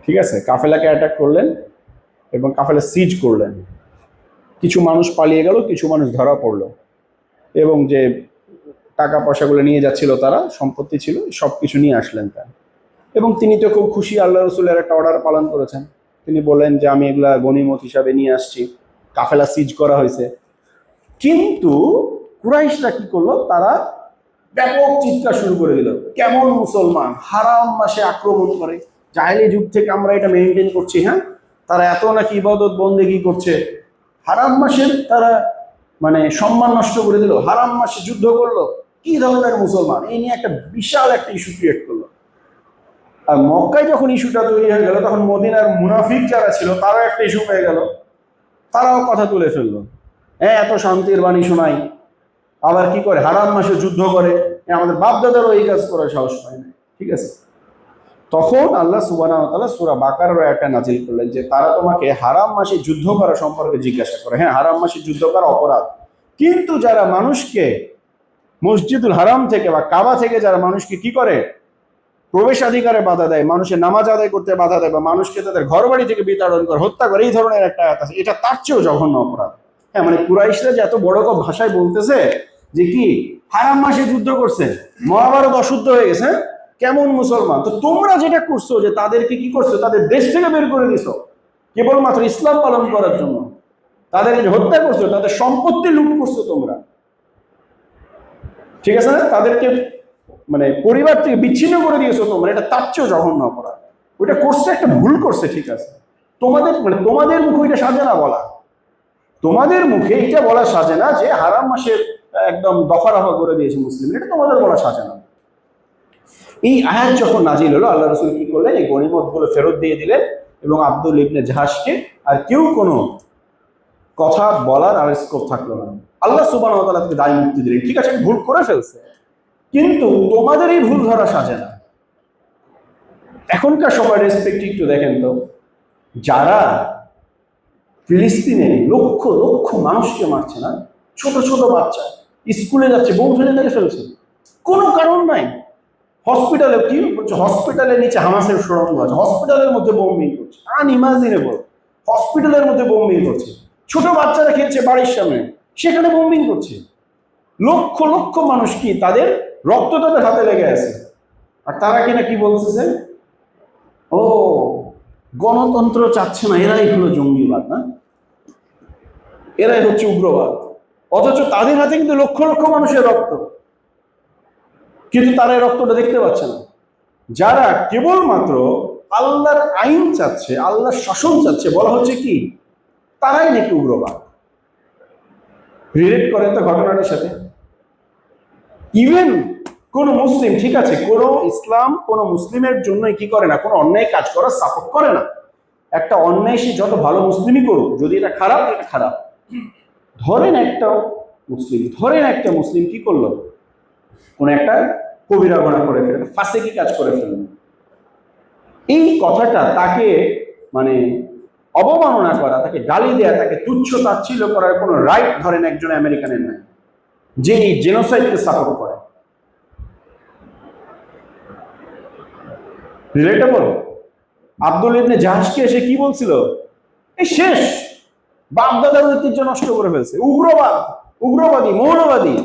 ঠিক আছে, কাফেলাকে অ্যাটাক করলেন এবং কাফেলা সিজ করলেন। কিছু মানুষ পালিয়ে গেল, কিছু মানুষ ধরা পড়লো, এবং যে টাকা পয়সাগুলো নিয়ে যাচ্ছিল তারা, সম্পত্তি ছিল, সব কিছু নিয়ে আসলেন তার। এবং তিনি তো খুব খুশি, আল্লাহ রসুলের একটা অর্ডার পালন করেছেন। তিনি বললেন যে আমি এগুলা গনিমত হিসাবে নিয়ে আসছি, কাফেলা সিজ করা হয়েছে। কিন্তু কুরাইশরা কি করলো, তারা ব্যাপক চিৎকার শুরু করে দিল, কেমন মুসলমান হারাম মাসে আক্রমণ করে, জাহেলি যুগ থেকে আমরা এটা মেনটেন করছি, হ্যাঁ তারা এত নাকি ইবাদত বন্দেগী করছে, হারাম মাসের তারা মানে সম্মান নষ্ট করে দিল, হারাম মাসে যুদ্ধ করলো, কি ধরনের মুসলমান, এই নিয়ে একটা বিশাল একটা ইস্যু ক্রিয়েট করলো। আর মক্কায় যখন ইস্যুটা তৈরি হয়ে গেল তখন মদিনার মুনাফিক যারা ছিল তারাও একটা ইস্যু হয়ে গেল, তারাও কথা তুলে ফেললো, হ্যাঁ এত শান্তির বাণী শোনাই, আবার কি করে হারাম মাসে যুদ্ধ করে, আমাদের বাপদাদারও এই কাজ করার সাহস পায় না। ঠিক আছে, তখন আল্লাহ সুবহানাহু ওয়া তাআলা সূরা বাকারার আয়াতটা নাযিল করলেন যে তারা তোমাকে হারাম মাসে যুদ্ধ করা সম্পর্কে জিজ্ঞাসা করে। হ্যাঁ, হারাম মাসে যুদ্ধ করা অপরাধ, কিন্তু যারা মানুষকে মসজিদুল হারাম থেকে বা কাবা থেকে যারা মানুষকে কি করে, প্রবেশাধিকারে বাধা দেয়, মানুষের নামাজ আদায় করতে বাধা দেয়, বা মানুষকে তাদের ঘর বাড়ি থেকে বিতাড়ন করে, হত্যা করে, এই ধরনের একটা আয়াত আছে, এটা তার চেয়েও জঘন্য অপরাধ। হ্যাঁ, মানে কুরাইশরা যে এত বড় ভাষায় বলতেছে যে কি হারাম মাসে যুদ্ধ করছে, মহাভারত অশুদ্ধ হয়ে গেছে, কেমন মুসলমান। তো তোমরা যেটা করছো যে তাদেরকে কি করছো, তাদের দেশ থেকে বের করে দিছো কেবলমাত্র ইসলাম পালন করার জন্য, তাদেরকে হত্যা করছো, তাদের সম্পত্তি লুট করছো তোমরা, ঠিক আছে না, তাদেরকে মানে পরিবার থেকে বিচ্ছিন্ন করে দিয়েছো তোমরা, এটা তার চেয়েও জঘন্য অপরাধ। ওইটা করছে, একটা ভুল করছে, ঠিক আছে, তোমাদের মানে তোমাদের মুখে এটা সাজে না বলা, তোমাদের মুখে এটা বলা সাজে না যে হারাম মাসের একদম দফা রফা করে দিয়েছে মুসলিম, এটা তোমাদের বলা সাজে না। এই আয়াত যখন নাজিল হলো, আল্লাহ রাসূল কি করলেন, এই গনিমতগুলো ফেরত দিয়ে দিলেন, এবং আব্দুল ইবনে জাহাশকে আর কেউ কোনো কথা বলার আর স্কোপ থাকলো না। আল্লাহ সুবহানাহু ওয়া তাআলা তাকে দায় মুক্তি দিলেন, ঠিক আছে ভুল করে ফেলছে, কিন্তু তোমাদের এই ভুল ধরা সাজে না। এখনকার সময় রেসপেক্ট একটু দেখেন তো, যারা ফিলিস্তিনে লক্ষ লক্ষ মানুষকে মারছে না, ছোট ছোট বাচ্চা স্কুলে যাচ্ছে, বউ ফেলে মেরে ফেলছে, কোনো কারণ নাই। হসপিটালে কি বলছে, হসপিটালের নিচে হামাসের সুড়ঙ্গ আছে, হসপিটালের মধ্যে বোম্বিং করছে, আনইমাজিনেবল। হসপিটালের মধ্যে বোম্বিং করছে, ছোট বাচ্চারা খেলছে বাড়ির সামনে, সেখানে বোম্বিং করছে। লক্ষ লক্ষ মানুষ কি তাদের রক্ত তাদের হাতে লেগে আছে, আর তারা কিনা কি বলতেছে, ও গণতন্ত্র চাচ্ছে না, এরাই হলো জঙ্গিবাদ, না এরাই হচ্ছে উগ্রবাদ। অথচ তাদের হাতে কিন্তু লক্ষ লক্ষ মানুষের রক্ত, কিন্তু তারা এই রক্তটা দেখতে পাচ্ছে না। যারা কেবলমাত্র আল্লাহর আইন চাচ্ছে, আল্লাহর শাসন চাচ্ছে, বলা হচ্ছে কি তারাই নাকি উগ্রবাদ। রিলেট করেন তো ঘটনাটার সাথে। ইভেন কোন মুসলিম, ঠিক আছে, কোন ইসলাম কোন মুসলিমের জন্য কি করে না, কোন অন্যায় কাজ করার সাপোর্ট করে না। একটা অন্যায় সে যত ভালো মুসলিমই করুক, যদি এটা খারাপ, এটা খারাপ। ধরেন একটা মুসলিম কি করলো, কোন একটা কবিরা গুনাহ করে ফেলল, ফাসিকি কাজ করে ফেলল, এই কথাটা তাকে মানে অবমাননা করা, তাকে গালি দেয়া, তাকে তুচ্ছ তাচ্ছিল্য করার কোনো রাইট ধরেন একজন আমেরিকানের নাই, যে এই জেনোসাইডকে সাপোর্ট করে। রিলেটেবল। আব্দুল ইবনে জাহাজকে এসে কি বলছিল, এই শেষ, বাপদাদার ঐতিহ্য নষ্ট করে ফেলছে, উগ্রবাদী, মৌলবাদী।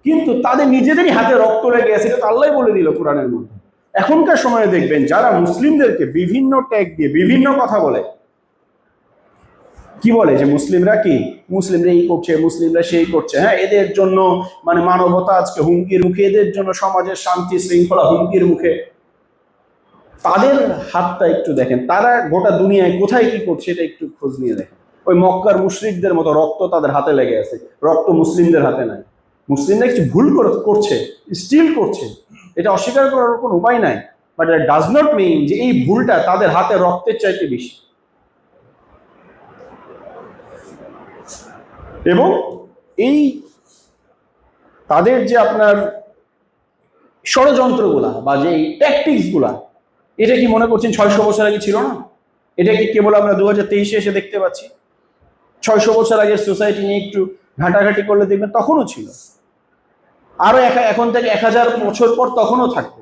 কিন্তু তাদের নিজেদেরই হাতে রক্ত লেগে আছে, এটা আল্লাহ বলে দিল কোরআনের মধ্যে। এখনকার সময়ে দেখবেন যারা মুসলিমদেরকে বিভিন্ন ট্যাগ দিয়ে বিভিন্ন কথা বলে, কি বলে যে মুসলিমরা এই করছে, মুসলিমরা সেই করছে, হ্যাঁ এদের জন্য মানে মানবতা আজকে হুমকির মুখে, এদের জন্য সমাজের শান্তি শৃঙ্খলা হুমকির মুখে। তাদের হাতটা একটু দেখেন, তারা গোটা দুনিয়ায় কোথায় কি করছে এটা একটু খোঁজ নিয়ে দেখেন। ওই মক্কার মুশরিকদের মতো রক্ত তাদের হাতে লেগে আছে, রক্ত মুসলিমদের হাতে নাই। মুসলিমরা কিছু ভুল করছে, স্টিল করছে, এটা অস্বীকার করার কোনো উপায় নাই, but it does not mean যে এই ভুলটা তাদের হাতে রক্তের চাইতে বেশি। এবং এই তাদের যে আপনার ষড়যন্ত্রগুলা বা যে ট্যাকটিক্স গুলা, এটা কি মনে করছেন 600 বছর আগে ছিল না? এটা কি কেবল আমরা 2023-এ এসে দেখতে পাচ্ছি? 600 বছর আগের সোসাইটি নিয়ে একটু ঘাটাঘাটি করলে দেখবেন তখনও ছিল, আরো এখন থেকে 1000 বছর পর তখনও থাকবে।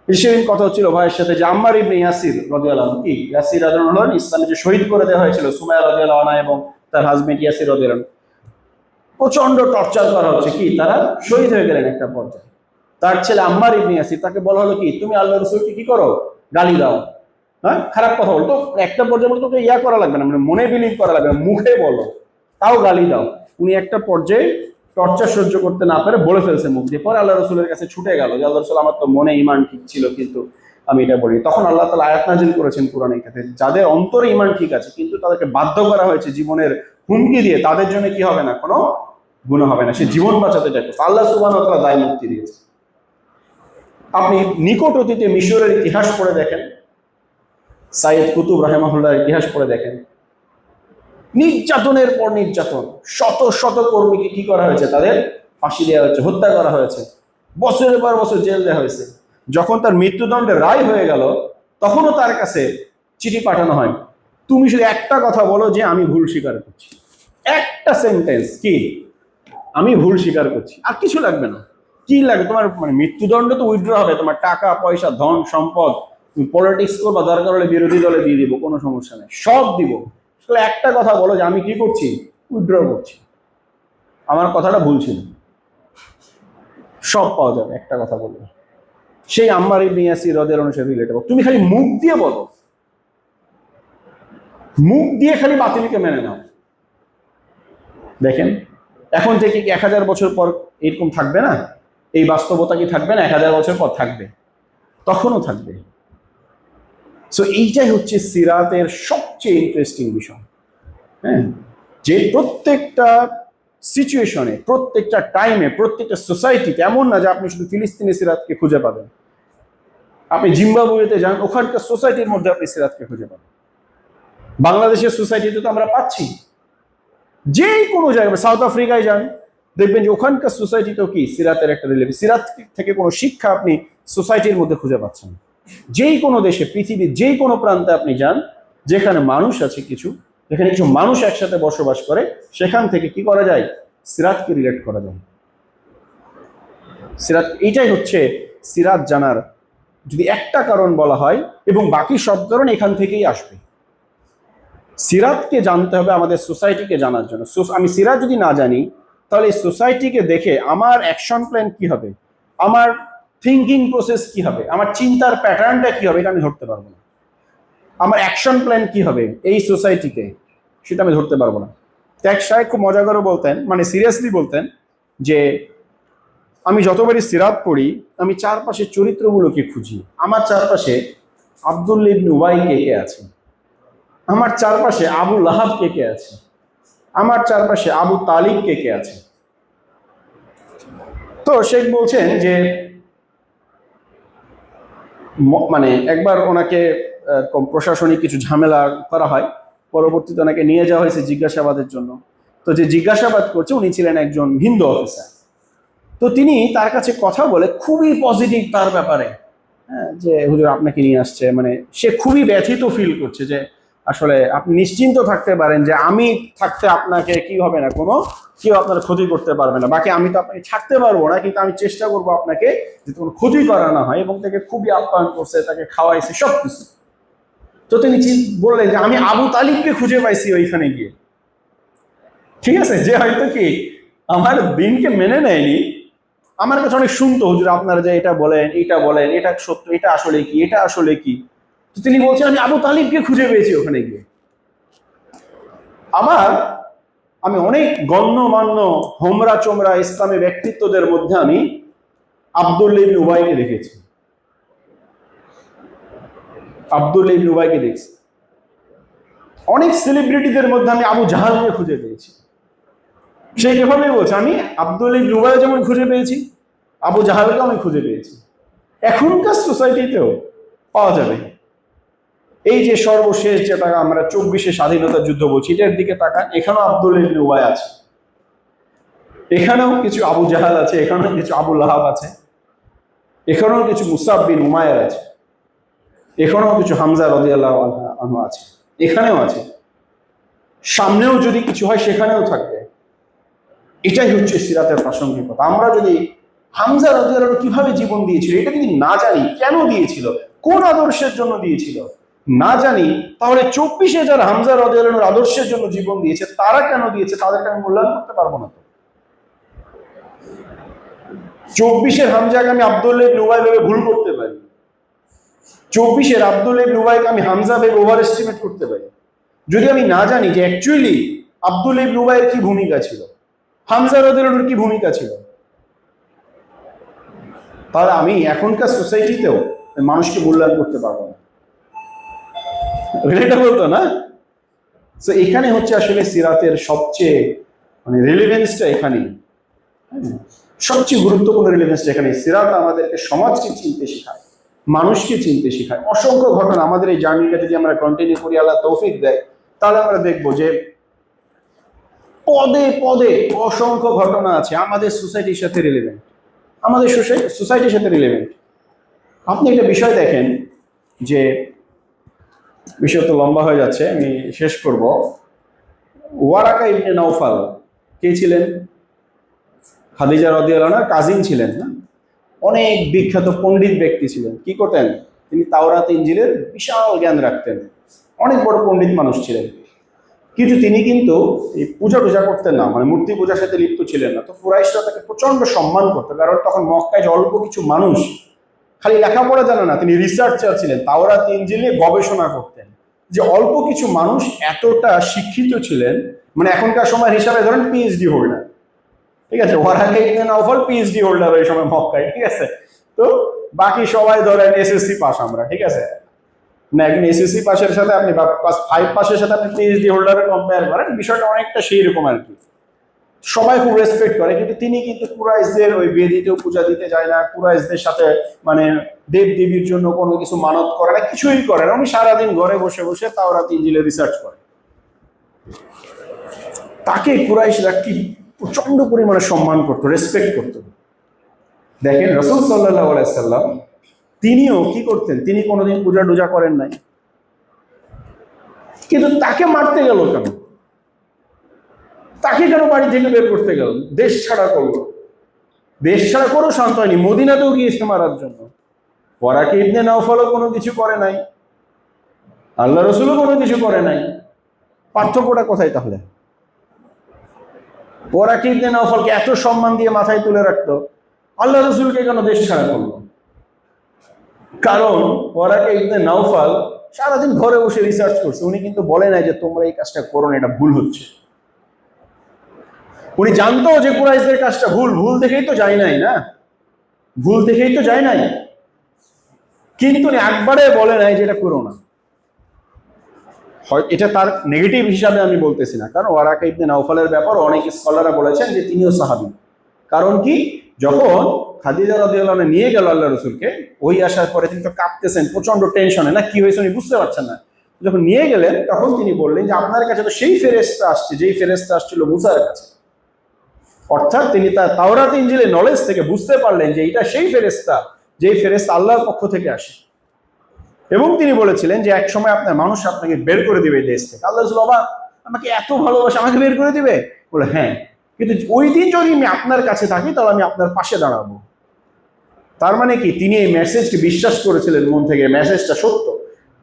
সেদিন কথা হচ্ছিল ভাইয়ের সাথে যে আম্মার ইবনে ইয়াসির রাদিয়াল্লাহু আনহু, কি ইয়াসির রাদিয়াল্লাহু আনহু ইসলামে যে শহীদ করে দেওয়া হয়েছিল সুমাইয়া রাদিয়াল্লাহু আনহা এবং তার হাজবেন্ড ইয়াসির রাদিয়াল্লাহু আনহু, প্রচন্ড টর্চার করা হচ্ছে, কি তারা শহীদ হয়ে গেলেন একটা পর্যায়ে। তার ছেলে আম্মার ইবনে ইয়াসির, তাকে বলা হলো কি তুমি আল্লাহ রাসূলকে কি করো, গালি দাও, হ্যাঁ খারাপ কথা বলতো, একটা পর্যায়ে বলতো তোকে ইয়া করা লাগবে না, মানে মনে বিলিভ করা লাগবে না, মুখে বলো, তাও গালি দাও। উনি একটা পর্যায়ে টর্চার সহ্য করতে না পারে বলে ফেলছে মুখ দিয়ে। পরে আল্লাহ রসুলের কাছে ছুটে গেল যে আল্লাহ রসুল আমার তো মনে ইমান ঠিক ছিল, কিন্তু আমি এটা বলি। তখন আল্লাহ তাআলা আয়াত নাযিল করেছেন কোরআনের ক্ষেত্রে, যাদের অন্তরে ইমান ঠিক আছে কিন্তু তাদেরকে বাধ্য করা হয়েছে জীবনের হুমকি দিয়ে, তাদের জন্য কি হবে না, কোনো গুনাহ হবে না, সে জীবন বাঁচাতে চাইছে, আল্লাহ সুবহানাহু ওয়া তাআলা দায় মুক্তি দিয়েছে। আপনি নিকট অতীতে মিশরের ইতিহাস পড়ে দেখেন, সাইয়েদ কুতুব রাহিমাহুল্লাহর ইতিহাস পড়ে দেখেন, নির্যাতনের পর নির্যাতন, শত শত কর্মীকে কি করা হয়েছে, তাদের ফাঁসি দেওয়া হয়েছে, হত্যা করা হয়েছে, বছরের পর বছর জেল দেওয়া হয়েছে। যখন তার মৃত্যুদণ্ডের রায় হয়ে গেল তখনও তার কাছে চিঠি পাঠানো হয়, তুমি শুধু একটা কথা বলো যে আমি ভুল স্বীকার করছি, একটা সেন্টেন্স, কি আমি ভুল স্বীকার করছি, আর কিছু লাগবে না। কি লাগবে তোমার, মানে মৃত্যুদণ্ড তো উইথড্র হবে, তোমার টাকা পয়সা ধন সম্পদ, তুমি পলিটিক্স করবা, দরকার হলে বিরোধী দলে দিয়ে দিব, কোনো সমস্যা নেই, সব দিব। একটা কথা বলো যে আমি কি করছি, উইথড্র করছি, আমার কথাটা ভুল ছিল, সব পাওয়া যাবে একটা কথা বলবে। সেই আম্মার ইবনে ইয়াসির রাদিয়াল্লাহু আনহু রিলেটেবল। তুমি খালি মুখ দিয়ে বলো, মুখ দিয়ে খালি বাতিলকে মেনে নাও। দেখেন এখন থেকে কি 1000 বছর পর এরকম থাকবে না? এই বাস্তবতা কি থাকবে না? 1000 বছর পর থাকবে, তখনও থাকবে। সো এইটাই হচ্ছে সিরাতের সবচেয়ে ইন্টারেস্টিং বিষয়, হ্যাঁ, যে প্রত্যেকটা সিচুয়েশনে, প্রত্যেকটা টাইমে, প্রত্যেকটা সোসাইটিতে, এমন না যে আপনি শুধু ফিলিস্তিনি সিরাতকে খুঁজে পাবেন, আপনি জিম্বাবুয়েতে যান, ওখানকার সোসাইটির মধ্যে আপনি সিরাতকে খুঁজে পাবেন। বাংলাদেশের সোসাইটিতে তো আমরা পাচ্ছি, যে কোনো জায়গায়, সাউথ আফ্রিকায় যান, দেখবেন যে ওখানকার সোসাইটিতেও কি সিরাতের একটা রিলেভেন্স। সিরাত থেকে কোনো শিক্ষা আপনি সোসাইটির মধ্যে খুঁজে পাচ্ছেন। যেই কোনো দেশে, পৃথিবীর যেই কোনো প্রান্তে আপনি যান, যেখানে মানুষ আছে কিছু, যেখানে কিছু মানুষ একসাথে বসবাস করে, সেখান থেকে কি করা যায়? সিরাতকে রিলেট করা যায়। সিরাত, এইটাই হচ্ছে সিরাত জানার যদি একটা কারণ বলা হয়, এবং বাকি সব কারণ এখান থেকেই আসবে। সিরাতকে জানতে হবে আমাদের সোসাইটিকে জানার জন্য। আমি সিরাত যদি না জানি, তাহলে এই সোসাইটিকে দেখে আমার অ্যাকশন প্ল্যান কি হবে, আমার থিঙ্কিং প্রসেস কি হবে, আমার চিন্তার প্যাটার্নটা কি হবে, এটা আমি ধরতে পারবো না। আমার অ্যাকশন প্ল্যান কি হবে এই সোসাইটিতে, সেটা আমি ধরতে পারবো না। ত্যাগ সাহেব খুব মজা করে বলতেন, মানে সিরিয়াসলি বলতেন, যে আমি যতবারই সিরাত পড়ি, আমি চারপাশের চরিত্রগুলোকে খুঁজি। আমার চারপাশে আব্দুল্লাহ ইবনে উবাই কে কে আছে, আমার চারপাশে আবু লাহাব কে কে আছে, আমার চারপাশে আবু তালিব কে কে আছে। তো শেখ বলছেন যে মানে একবার ওনাকে প্রশাসনিক কিছু ঝামেলা করা হয়, পরবর্তীতে ওনাকে নিয়ে যাওয়া হয়েছে জিজ্ঞাসাবাদের জন্য। তো যে জিজ্ঞাসাবাদ করছে উনি ছিলেন একজন হিন্দু অফিসার। তো তিনি তার কাছে কথা বলে খুবই পজিটিভ তার ব্যাপারে, হ্যাঁ, যে হুজুর আপনাকে নিয়ে আসছে, মানে সে খুবই ব্যথিত ফিল করছে যে আসলে আপনি নিশ্চিন্ত থাকতে পারেন যে আমি থাকতে আপনাকে কি হবে না, কোনো কেউ আপনার ক্ষতি করতে পারবে না। বাকি আমি তো আপনাকে ছাড়তে পারবো না, কিন্তু আমি চেষ্টা করবো আপনাকে যাতে কোনো ক্ষতি করা না হয়। এবং তাকে খুবই আপ্যায়ন করছে, তাকে খাওয়াইছে, সব কিছু। তো তিনি বললেন যে আমি আবু তালিবকে খুঁজে পাইছি ওইখানে গিয়ে। ঠিক আছে, যে হয়তো কি আমার দিনকে মেনে নেয়নি, আমার কাছে অনেক শুনতো, হুজুর আপনারা যে এটা বলেন, এটা বলেন, এটা সত্য, এটা আসলে কি, এটা আসলে কি। তো তিনি বলছেন আমি আবু তালিবকে খুঁজে পেয়েছি ওখানে গিয়ে। আমি অনেক গণ্যমান্য হোমরা চোমরা ইসলামী ব্যক্তিত্বদের মধ্যে আমি আব্দুল্লাহ ইবনে উবাইকে দেখেছি, আব্দুল্লাহ ইবনে উবাইকে দেখছি। অনেক সেলিব্রিটিদের মধ্যে আমি আবু জাহালকে খুঁজে পেয়েছি। সে এভাবে বলছে আমি আব্দুল্লাহ ইবনে উবাই যেমন খুঁজে পেয়েছি, আবু জাহালকেও আমি খুঁজে পেয়েছি। এখনকার সোসাইটিতেও পাওয়া যাবে। এই যে সর্বশেষ যেটা আমরা 24শে স্বাধীনতা যুদ্ধ বলছি, এটার দিকে তাকান, এখানেও আব্দুল্লাহ ইবনে উবাই আছে, এখানেও কিছু আবু জাহাল আছে, এখানেও কিছু আবু লাহাব আছে, এখানেও কিছু মুসাব বিন উমায়ের আছে, এখানেও কিছু হামজা রাদিয়াল্লাহু আনহু আছে, এখানেও আছে, সামনেও যদি কিছু হয় সেখানেও থাকবে। এটাই হচ্ছে সিরাতের প্রাসঙ্গিকতা। আমরা যদি হামজা রাদিয়াল্লাহু আনহু কিভাবে জীবন দিয়েছিল এটা যদি না জানি, কেন দিয়েছিল, কোন আদর্শের জন্য দিয়েছিল না জানি, তাহলে 24শে যারা হামজা রাদিয়াল্লাহু আনহুর আদর্শের জন্য জীবন দিয়েছে তারা কেন দিয়েছে, তাদেরকে আমি মূল্যায়ন করতে পারবো না। 24শে হামজাকে আমি আব্দুল্লাহ ইবনে উবাই ভেবে ভুল করতে পারি, 24শে আব্দুল্লাহ ইবনে উবাইকে আমি হামজা ভেবে ওভার এস্টিমেট করতে পারি, যদি আমি না জানি যে অ্যাকচুয়ালি আব্দুল্লাহ ইবনে উবাইয়ের কি ভূমিকা ছিল, হামজা রাদিয়াল্লাহু আনহুর কি ভূমিকা ছিল। তাহলে আমি এখনকার সোসাইটিতেও মানুষকে মূল্যায়ন করতে পারবো না। এটা বলতো না। তো এখানে হচ্ছে আসলে সিরাতের সবচেয়ে মানে রিলেভেন্সটা এখানেই, সবচেয়ে গুরুত্বপূর্ণ রিলেভেন্সটা এখানে। সিরাত আমাদেরকে সমাজকে চিনতে শেখায়, মানুষকে চিনতে শেখায়। অসংখ্য ঘটনা, আমাদের এই জার্নিটা যদি আমরা কন্টিনিউ করি, আল্লাহ তৌফিক দেয়, তাহলে আমরা দেখবো যে পদে পদে অসংখ্য ঘটনা আছে আমাদের সোসাইটির সাথে রিলেভেন্ট, আমাদের সোসাইটির সাথে রিলেভেন্ট। আপনি একটা বিষয় দেখেন, যে বিষয় তো লম্বা হয়ে যাচ্ছে, আমি শেষ করব। ওয়ারাকা ইবনে নাওফাল কে ছিলেন? খাদিজা রাদিয়াল্লাহু আনহার কাজিন ছিলেন, না? অনেক বিখ্যাত পণ্ডিত ব্যক্তি ছিলেন। কি করতেন তিনি? তাওরাত ইনজিলের বিশাল জ্ঞান রাখতেন, অনেক বড় পণ্ডিত মানুষ ছিলেন। কিন্তু তিনি কিন্তু এই পূজা টুজা করতেন না, মানে মূর্তি পূজার সাথে লিপ্ত ছিলেন না। তো কুরাইশরা তাকে প্রচন্ড সম্মান করতো, কারণ তখন মক্কায় অল্প কিছু মানুষ খালি লেখাপড়া জানে না, তিনি রিসার্চার ছিলেন, তাওরাত ইনজিলে গবেষণা করতেন। যে অল্প কিছু মানুষ এতটা শিক্ষিত ছিলেন, মানে এখনকার সময় হিসাবে ধরেন পিএইচডি হোল্ডার, ঠিক আছে? ওয়ারাকা ইবনে নাওফাল পিএইচডি হোল্ডার ওই সময় মক্কায়, ঠিক আছে? তো বাকি সবাই ধরেন এসএসসি পাস আমরা, ঠিক আছে? না, একজন এসএসসি পাসের সাথে আপনি বা ক্লাস 5 পাসের সাথে আপনি পিএইচডি হোল্ডারের কম্পেয়ার করেন, বিষয়টা অনেকটা সেই রকম আর কি। সবাই খুব রেসপেক্ট করে, কিন্তু তিনি কিন্তু কুরাইশদের ওই বেদিতেও পূজা দিতে যায় না, কুরাইশদের সাথে মানে দেব দেবীর জন্য কোনো কিছু মানত করে না, কিছুই করে না। উনি সারাদিন ঘরে বসে বসে তাওরাত ইনজিলে রিসার্চ করে। তাকে কুরাইশরা কি প্রচন্ড পরিমাণে সম্মান করতো, রেসপেক্ট করতো। দেখেন রাসূল সাল্লাল্লাহু আলাইহি সাল্লাম তিনিও কি করতেন, তিনি কোনোদিন পূজা টুজা করেন নাই, কিন্তু তাকে মারতে গেল কেন? তাকে কেন বাড়ি থেকে বের করতে গেল? দেশ ছাড়া করলো। দেশ ছাড়া কোনো শান্ত হয়নি, মদিনাতেও গিয়েছে মারার জন্য। ওয়ারাকা ইবনে নাওফালও কোনো কিছু করে নাই, আল্লাহ রসুলও কোনো কিছু করে নাই। পার্থক্যটা কোথায় তাহলে? ওয়ারাকা ইবনে নাওফালকে এত সম্মান দিয়ে মাথায় তুলে রাখতো, আল্লাহ রসুলকে কেন দেশ ছাড়া করলো? কারণ ওয়ারাকা ইবনে নাওফাল সারাদিন ঘরে বসে রিসার্চ করছে। উনি কিন্তু বলে নাই যে তোমরা এই কাজটা করো না, এটা ভুল হচ্ছে। উনি জানতো যে কুরাইশদের কাজটা ভুল, ভুল দেখেই তো যায় নাই না, ভুল দেখেই তো যায় নাই, কিন্তু উনি একবারে বলে নাই যে এটা করো না। এটা তার নেগেটিভ হিসাবে আমি বলতেছি না, কারণ ওয়ারাকা ইবনে নাওফালের ব্যাপার অনেক স্কলাররা বলেছেন যে তিনিও সাহাবী। কারণ কি, যখন খাদিজা রাদিয়াল্লাহু আনহা নিয়ে গেল আল্লাহ রসুলকে, ওই আসার পরে তিনি তো কাঁপতেছেন, প্রচন্ড টেনশনে, না কি হয়েছে উনি বুঝতে পারছেন না। যখন নিয়ে গেলেন তখন তিনি বললেন যে আপনার কাছে তো সেই ফেরেশতা আসছে যেই ফেরেশতা আসছিল মুসার কাছে। অর্থাৎ তিনি তার তাওরাত ইনজিলের নলেজ থেকে বুঝতে পারলেন যে এটা সেই ফেরেশতা যেই ফেরেশতা আল্লাহর পক্ষ থেকে আসে। এবং তিনি বলেছিলেন যে এক সময় আপনার মানুষ আপনাকে বের করে দিবে দেশ থেকে। আল্লাহ রাসূল বাবা আমাকে এত ভালোবাসে, আমাকে বের করে দিবে? বলে হ্যাঁ, কিন্তু ওই দিন যদি আমি আপনার কাছে থাকি তাহলে আমি আপনার পাশে দাঁড়াবো। তার মানে কি, তিনি এই মেসেজকে বিশ্বাস করেছিলেন মন থেকে, মেসেজটা সত্য।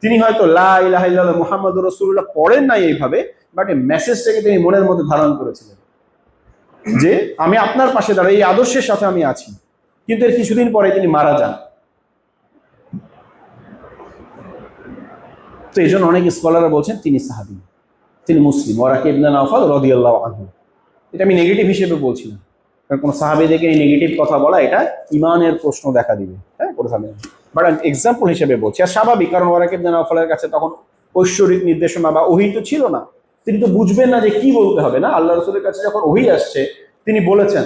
তিনি হয়তো লা ইলাহা ইল্লাল্লাহ মুহাম্মাদুর রাসূলুল্লাহ পড়েন নাই এইভাবে, বাট এই মেসেজটাকে তিনি মনের মধ্যে ধারণ করেছিলেন যে আমি আপনার পাশে দাঁড়াই, এই আদর্শের সাথে আমি আছি। কিন্তু এর কিছুদিন পরে তিনি মারা যান। তো এই জন্য অনেক স্কলাররা বলছেন তিনি সাহাবী, তিনি মুসলিম। ওয়ারাকা ইবনে নাওফাল রাদিয়াল্লাহু আনহু। এটা আমি নেগেটিভ হিসেবে বলছি না, কারণ কোনো সাহাবীদেরকে এই নেগেটিভ কথা বলা এটা ইমানের প্রশ্ন দেখা দিবে, হ্যাঁ কোনো সাহাবী, বাট এক্সাম্পল হিসেবে বলছি। আর স্বাভাবিক, কারণ ওয়ারাকা ইবনে নাওফালের কাছে তখন ঐশ্বরিক নির্দেশনা বা ওহী তো ছিল না, তিনি তো বুঝবেন না যে কি বলতে হবে। না, আল্লাহ রসুলের কাছে যখন ওহী আসছে তিনি বলেছেন।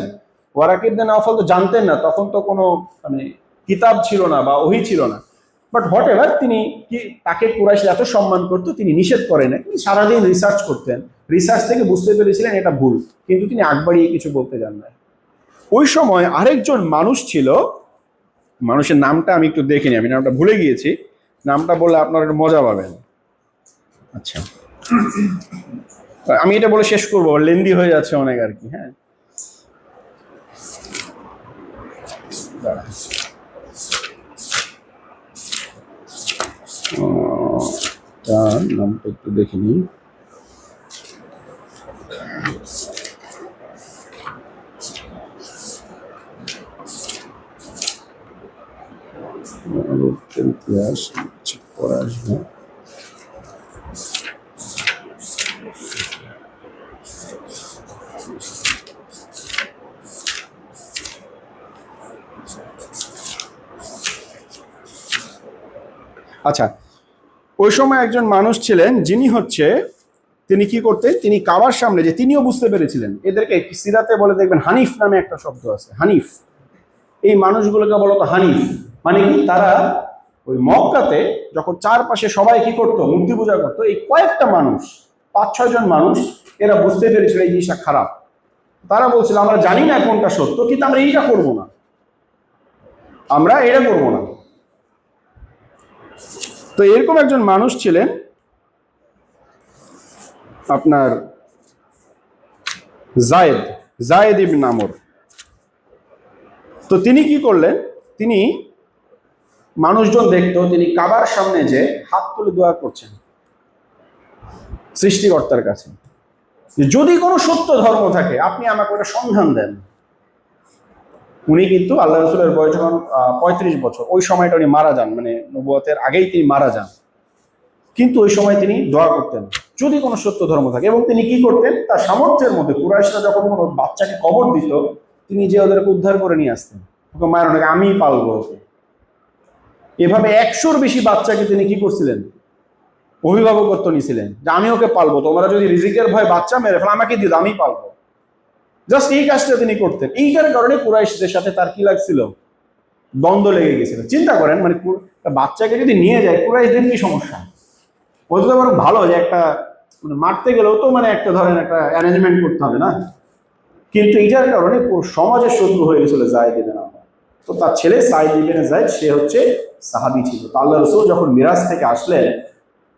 ওয়ারাকা ইবনে নাওফাল তো জানতেন না, তখন তো কোনো মানে কিতাব ছিল না বা ওহী ছিল না। বাট হোয়াট এভার, তিনি কি তাকে কুরাইশ এত সম্মান করতো, তিনি নিষেধ করেন না, তিনি সারাদিন রিসার্চ করতেন, রিসার্চ থেকে বুঝতে পেরেছিলেন এটা ভুল, কিন্তু তিনি আগ বাড়িয়ে কিছু বলতে যান না। ওই সময় আরেকজন মানুষ ছিল, মানুষের নামটা আমি একটু দেখিনি, আমি নামটা ভুলে গিয়েছি, নামটা বললে আপনারা একটু মজা পাবেন। আচ্ছা, আমি এটা বলে শেষ করবো, লেন্দি হয়ে যাচ্ছে অনেক আর কি। হ্যাঁ, তার নামটা একটু দেখে নিই। ইতিহাস পড়ে আসবে। আচ্ছা, ওই সময় একজন মানুষ ছিলেন যিনি হচ্ছে, তিনি কি করতেন, তিনি কাবার সামনে যে, তিনিও বুঝতে পেরেছিলেন, এদেরকে সিরাতে বলে দেখবেন হানিফ নামে একটা শব্দ আছে, হানিফ। এই মানুষগুলোকে বলো তো হানিফ, মানে কি, তারা ওই মক্কাতে যখন চারপাশে সবাই কি করতো, মূর্তি পূজা করতো, এই কয়েকটা মানুষ, 5-6 জন মানুষ, এরা বুঝতে পেরেছিল এই জিনিসটা খারাপ। তারা বলছিল আমরা জানি না কোনটা সত্য, কিন্তু আমরা এইটা করবো না, আমরা এটা করবো না। তো এরকম একজন মানুষ ছিলেন আপনার জায়েদ ইবনে আমর। তো তিনি কি করলেন, তিনি মানুষজন দেখতো তিনি কাবার সামনে যে হাত তুলে দোয়া করছেন সৃষ্টিকর্তার কাছে, যদি কোনো সত্য ধর্ম থাকে আপনি আমাকে ওটা সন্ধান দেন। উনি কিন্তু আল্লাহ রসুলের বয়স যখন 35 বছর, ওই সময়টা উনি মারা যান, মানে নবুয়তের আগেই তিনি মারা যান। কিন্তু ওই সময় তিনি দোয়া করতেন যদি কোনো সত্য ধর্ম থাকে। এবং তিনি কি করতেন, তার সামর্থ্যের মধ্যে কুরাইশরা যখন কোনো বাচ্চাকে কবর দিত, তিনি যে ওদেরকে উদ্ধার করে নিয়ে আসতেন, ওকে মায়ের অনেকে আমি পালবো ওকে। এভাবে 100-র বেশি বাচ্চাকে তিনি কি করছিলেন, অভিভাবকত্ব নিয়েছিলেন, যে আমি ওকে পালবো, তোমরা যদি রিজিকের ভয় বাচ্চা মেরে ফেলে আমাকে দিয়ে দাও, আমি পালবো। জাস্ট এই কাজটা তিনি করতেন। এইটার কারণে কুরাইশদের সাথে তার কি লাগছিল, দ্বন্দ্ব লেগে গেছিল। চিন্তা করেন, মানে বাচ্চাকে যদি নিয়ে যায় কুরাইশদের কি সমস্যা, ওদের তো বরং ভালো যে একটা মানে মারতে গেলেও তো মানে একটা ধরেন একটা অ্যারেঞ্জমেন্ট করতে হবে না, কিন্তু এটার কারণে পুরো সমাজের শত্রু হয়ে গেছিল যায়েদ ইবনে আমর। তো তার ছেলে সাইদ ইবনে যায়েদ, সে হচ্ছে সাহাবী ছিল। তো আল্লাহ রসুল যখন মিরাজ থেকে আসলেন,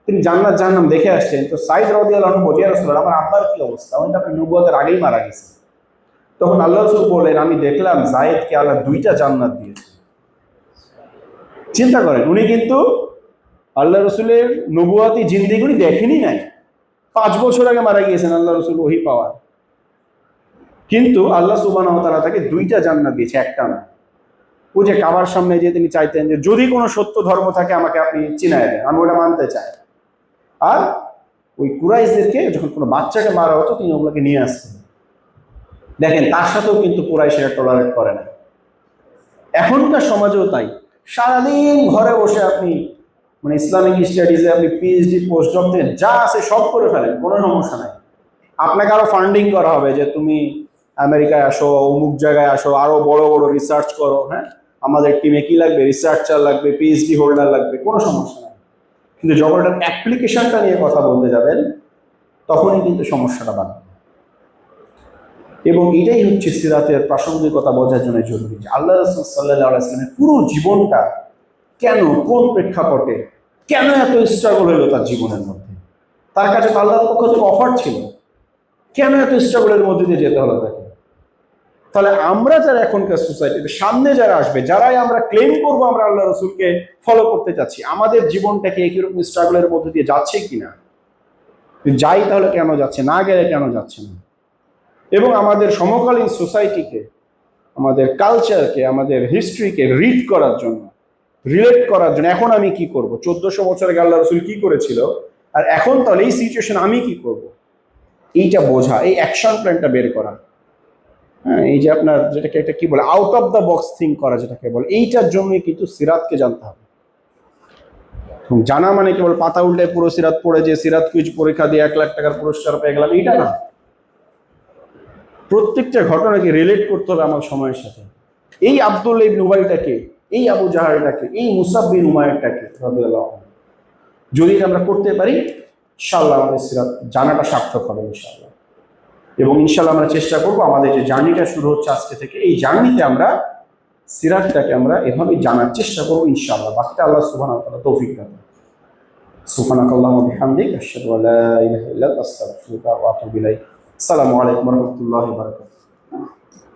তিনি জান্নাত জাহান্নাম দেখে আসছেন। তো সাইদ রাদিয়াল্লাহু আনহু বলে, ইয়া রাসূলুল্লাহ, আমার আব্বার কি অবস্থা? উনি তো আপনি নবুয়তের আগেই মারা গেছে। তখন আল্লাহ রসুল বললেন, আমি দেখলাম যায়েদকে আল্লাহ 2টা জান্নাত দিয়েছে। চিন্তা করেন, উনি কিন্তু আল্লাহ রসুলের নবুয়াতি জিন্দেগি দেখেনি নাই, 5 বছর আগে মারা গিয়েছেন আল্লাহ রসুল ওহী পাওয়ার, কিন্তু আল্লাহ সুবহানাহু ওয়া তাআলা তাকে 2টা জান্নাত দিয়েছে, একটা না। ও যে কাবার সামনে যে তিনি চাইতেন যে যদি কোনো সত্য ধর্ম থাকে আমাকে আপনি চিনায় দেন, আমি ওটা মানতে চাই। আর ওই কুরাইশদেরকে যখন কোনো বাচ্চাকে মারা হতো, তিনি ওগুলোকে নিয়ে আসতেন। দেখেন, তার সাথেও কিন্তু কুরাইশেরা টলারেট করে না। এখনকার সমাজেও তাই, সারাদিন ঘরে বসে আপনি মানে ইসলামিক স্টাডিজে আপনি পিএইচডি পোস্ট ডক থেকে যা আছে সব করে ফেলেন, কোনো সমস্যা নাই। আপনাকে আরো ফান্ডিং করা হবে যে তুমি আমেরিকায় আসো, অমুক জায়গায় আসো, আরো বড় বড় রিসার্চ করো। হ্যাঁ, আমাদের টিমে কি লাগবে? রিসার্চার লাগবে, পিএইচডি হোল্ডার লাগবে, কোনো সমস্যা নাই। কিন্তু যখন একটা অ্যাপ্লিকেশনটা নিয়ে কথা বলতে যাবেন, তখনই কিন্তু সমস্যাটা বাড়বে। এবং এটাই হচ্ছে সিরাতের প্রাসঙ্গিকতা বোঝার জন্য জরুরি যে আল্লাহ রাসূল সাল্লাল্লাহু আলাইহি ওয়াসাল্লামের পুরো জীবনটা কেন, কোন প্রেক্ষাপটে, কেন এত স্ট্রাগল হলো তার জীবনের মধ্যে। তার কাছে তো আল্লাহর পক্ষ থেকে অফার ছিল, কেন এত স্ট্রাগলের মধ্যে দিয়ে যেতে হলো তাকে। তাহলে আমরা যারা এখনকার সোসাইটিতে সামনে যারা আসবে, যারাই আমরা ক্লেম করবো আমরা আল্লাহ রসুলকে ফলো করতে চাচ্ছি, আমাদের জীবনটাকে একই রকম স্ট্রাগলের মধ্যে দিয়ে যাচ্ছে কিনা, যাই তাহলে কেন যাচ্ছে, না গেলে কেন যাচ্ছে না। এবং আমাদের সমকালীন সোসাইটিকে, আমাদের কালচারকে, আমাদের হিস্ট্রিকে রিড করার জন্য, রিলেট করার জন্য এখন আমি কি করব, 1400 বছর আগে আল্লাহ রসুল কি করেছিল, আর এখন তাহলে এই সিচুয়েশন আমি কি করব, এইটা বোঝা, এই অ্যাকশন প্ল্যানটা বের করা। হ্যাঁ, এই যে আপনার যেটাকে একটা কি বলে out of the box think করা যেটাকে বলে, এইটার জন্যই কিন্তু সিরাতকে জানতে হবে। জানা মানে কেবল পাতা উল্টে পুরো সিরাত পড়ে যে সিরাত কুইজ পরীক্ষা দিয়ে 1 লাখ টাকার পুরস্কার পেয়ে গেলাম, এইটা না। প্রত্যেকটা ঘটনাকে রিলেট করতে হবে আমার সময়ের সাথে। এই আব্দুল্লাহ ইবনে উবাইটাকে, এই আবু জাহালটাকে, এই মুসাব বিন উমাইরটাকে রাদিয়াল্লাহু আনহু যদি আমরা করতে পারি, ইনশাআল্লাহ আমাদের সিরাত জানাটা সার্থক হবে ইনশাআল্লাহ। এবং ইনশাআল্লাহ আমরা চেষ্টা করব আমাদের যে জার্নিটা শুরু হচ্ছে আজকে থেকে, এই জার্নিতে আমরা সিরাতটাকে আমরা এভাবেই জানার চেষ্টা করব ইনশাআল্লাহ। বাকিটা আল্লাহ সুবহানাহু ওয়া তাআলা তৌফিক দান। সুবহানাকাল্লাহুম্মা ওয়া বিহামদিকা আশহাদু আল্লা ইলাহা ইল্লা আনতা আস্তাগফিরুকা ওয়া আতুবু ইলাইক। আসসালামু আলাইকুম ওয়া রাহমাতুল্লাহি ওয়া বারাকাতুহু।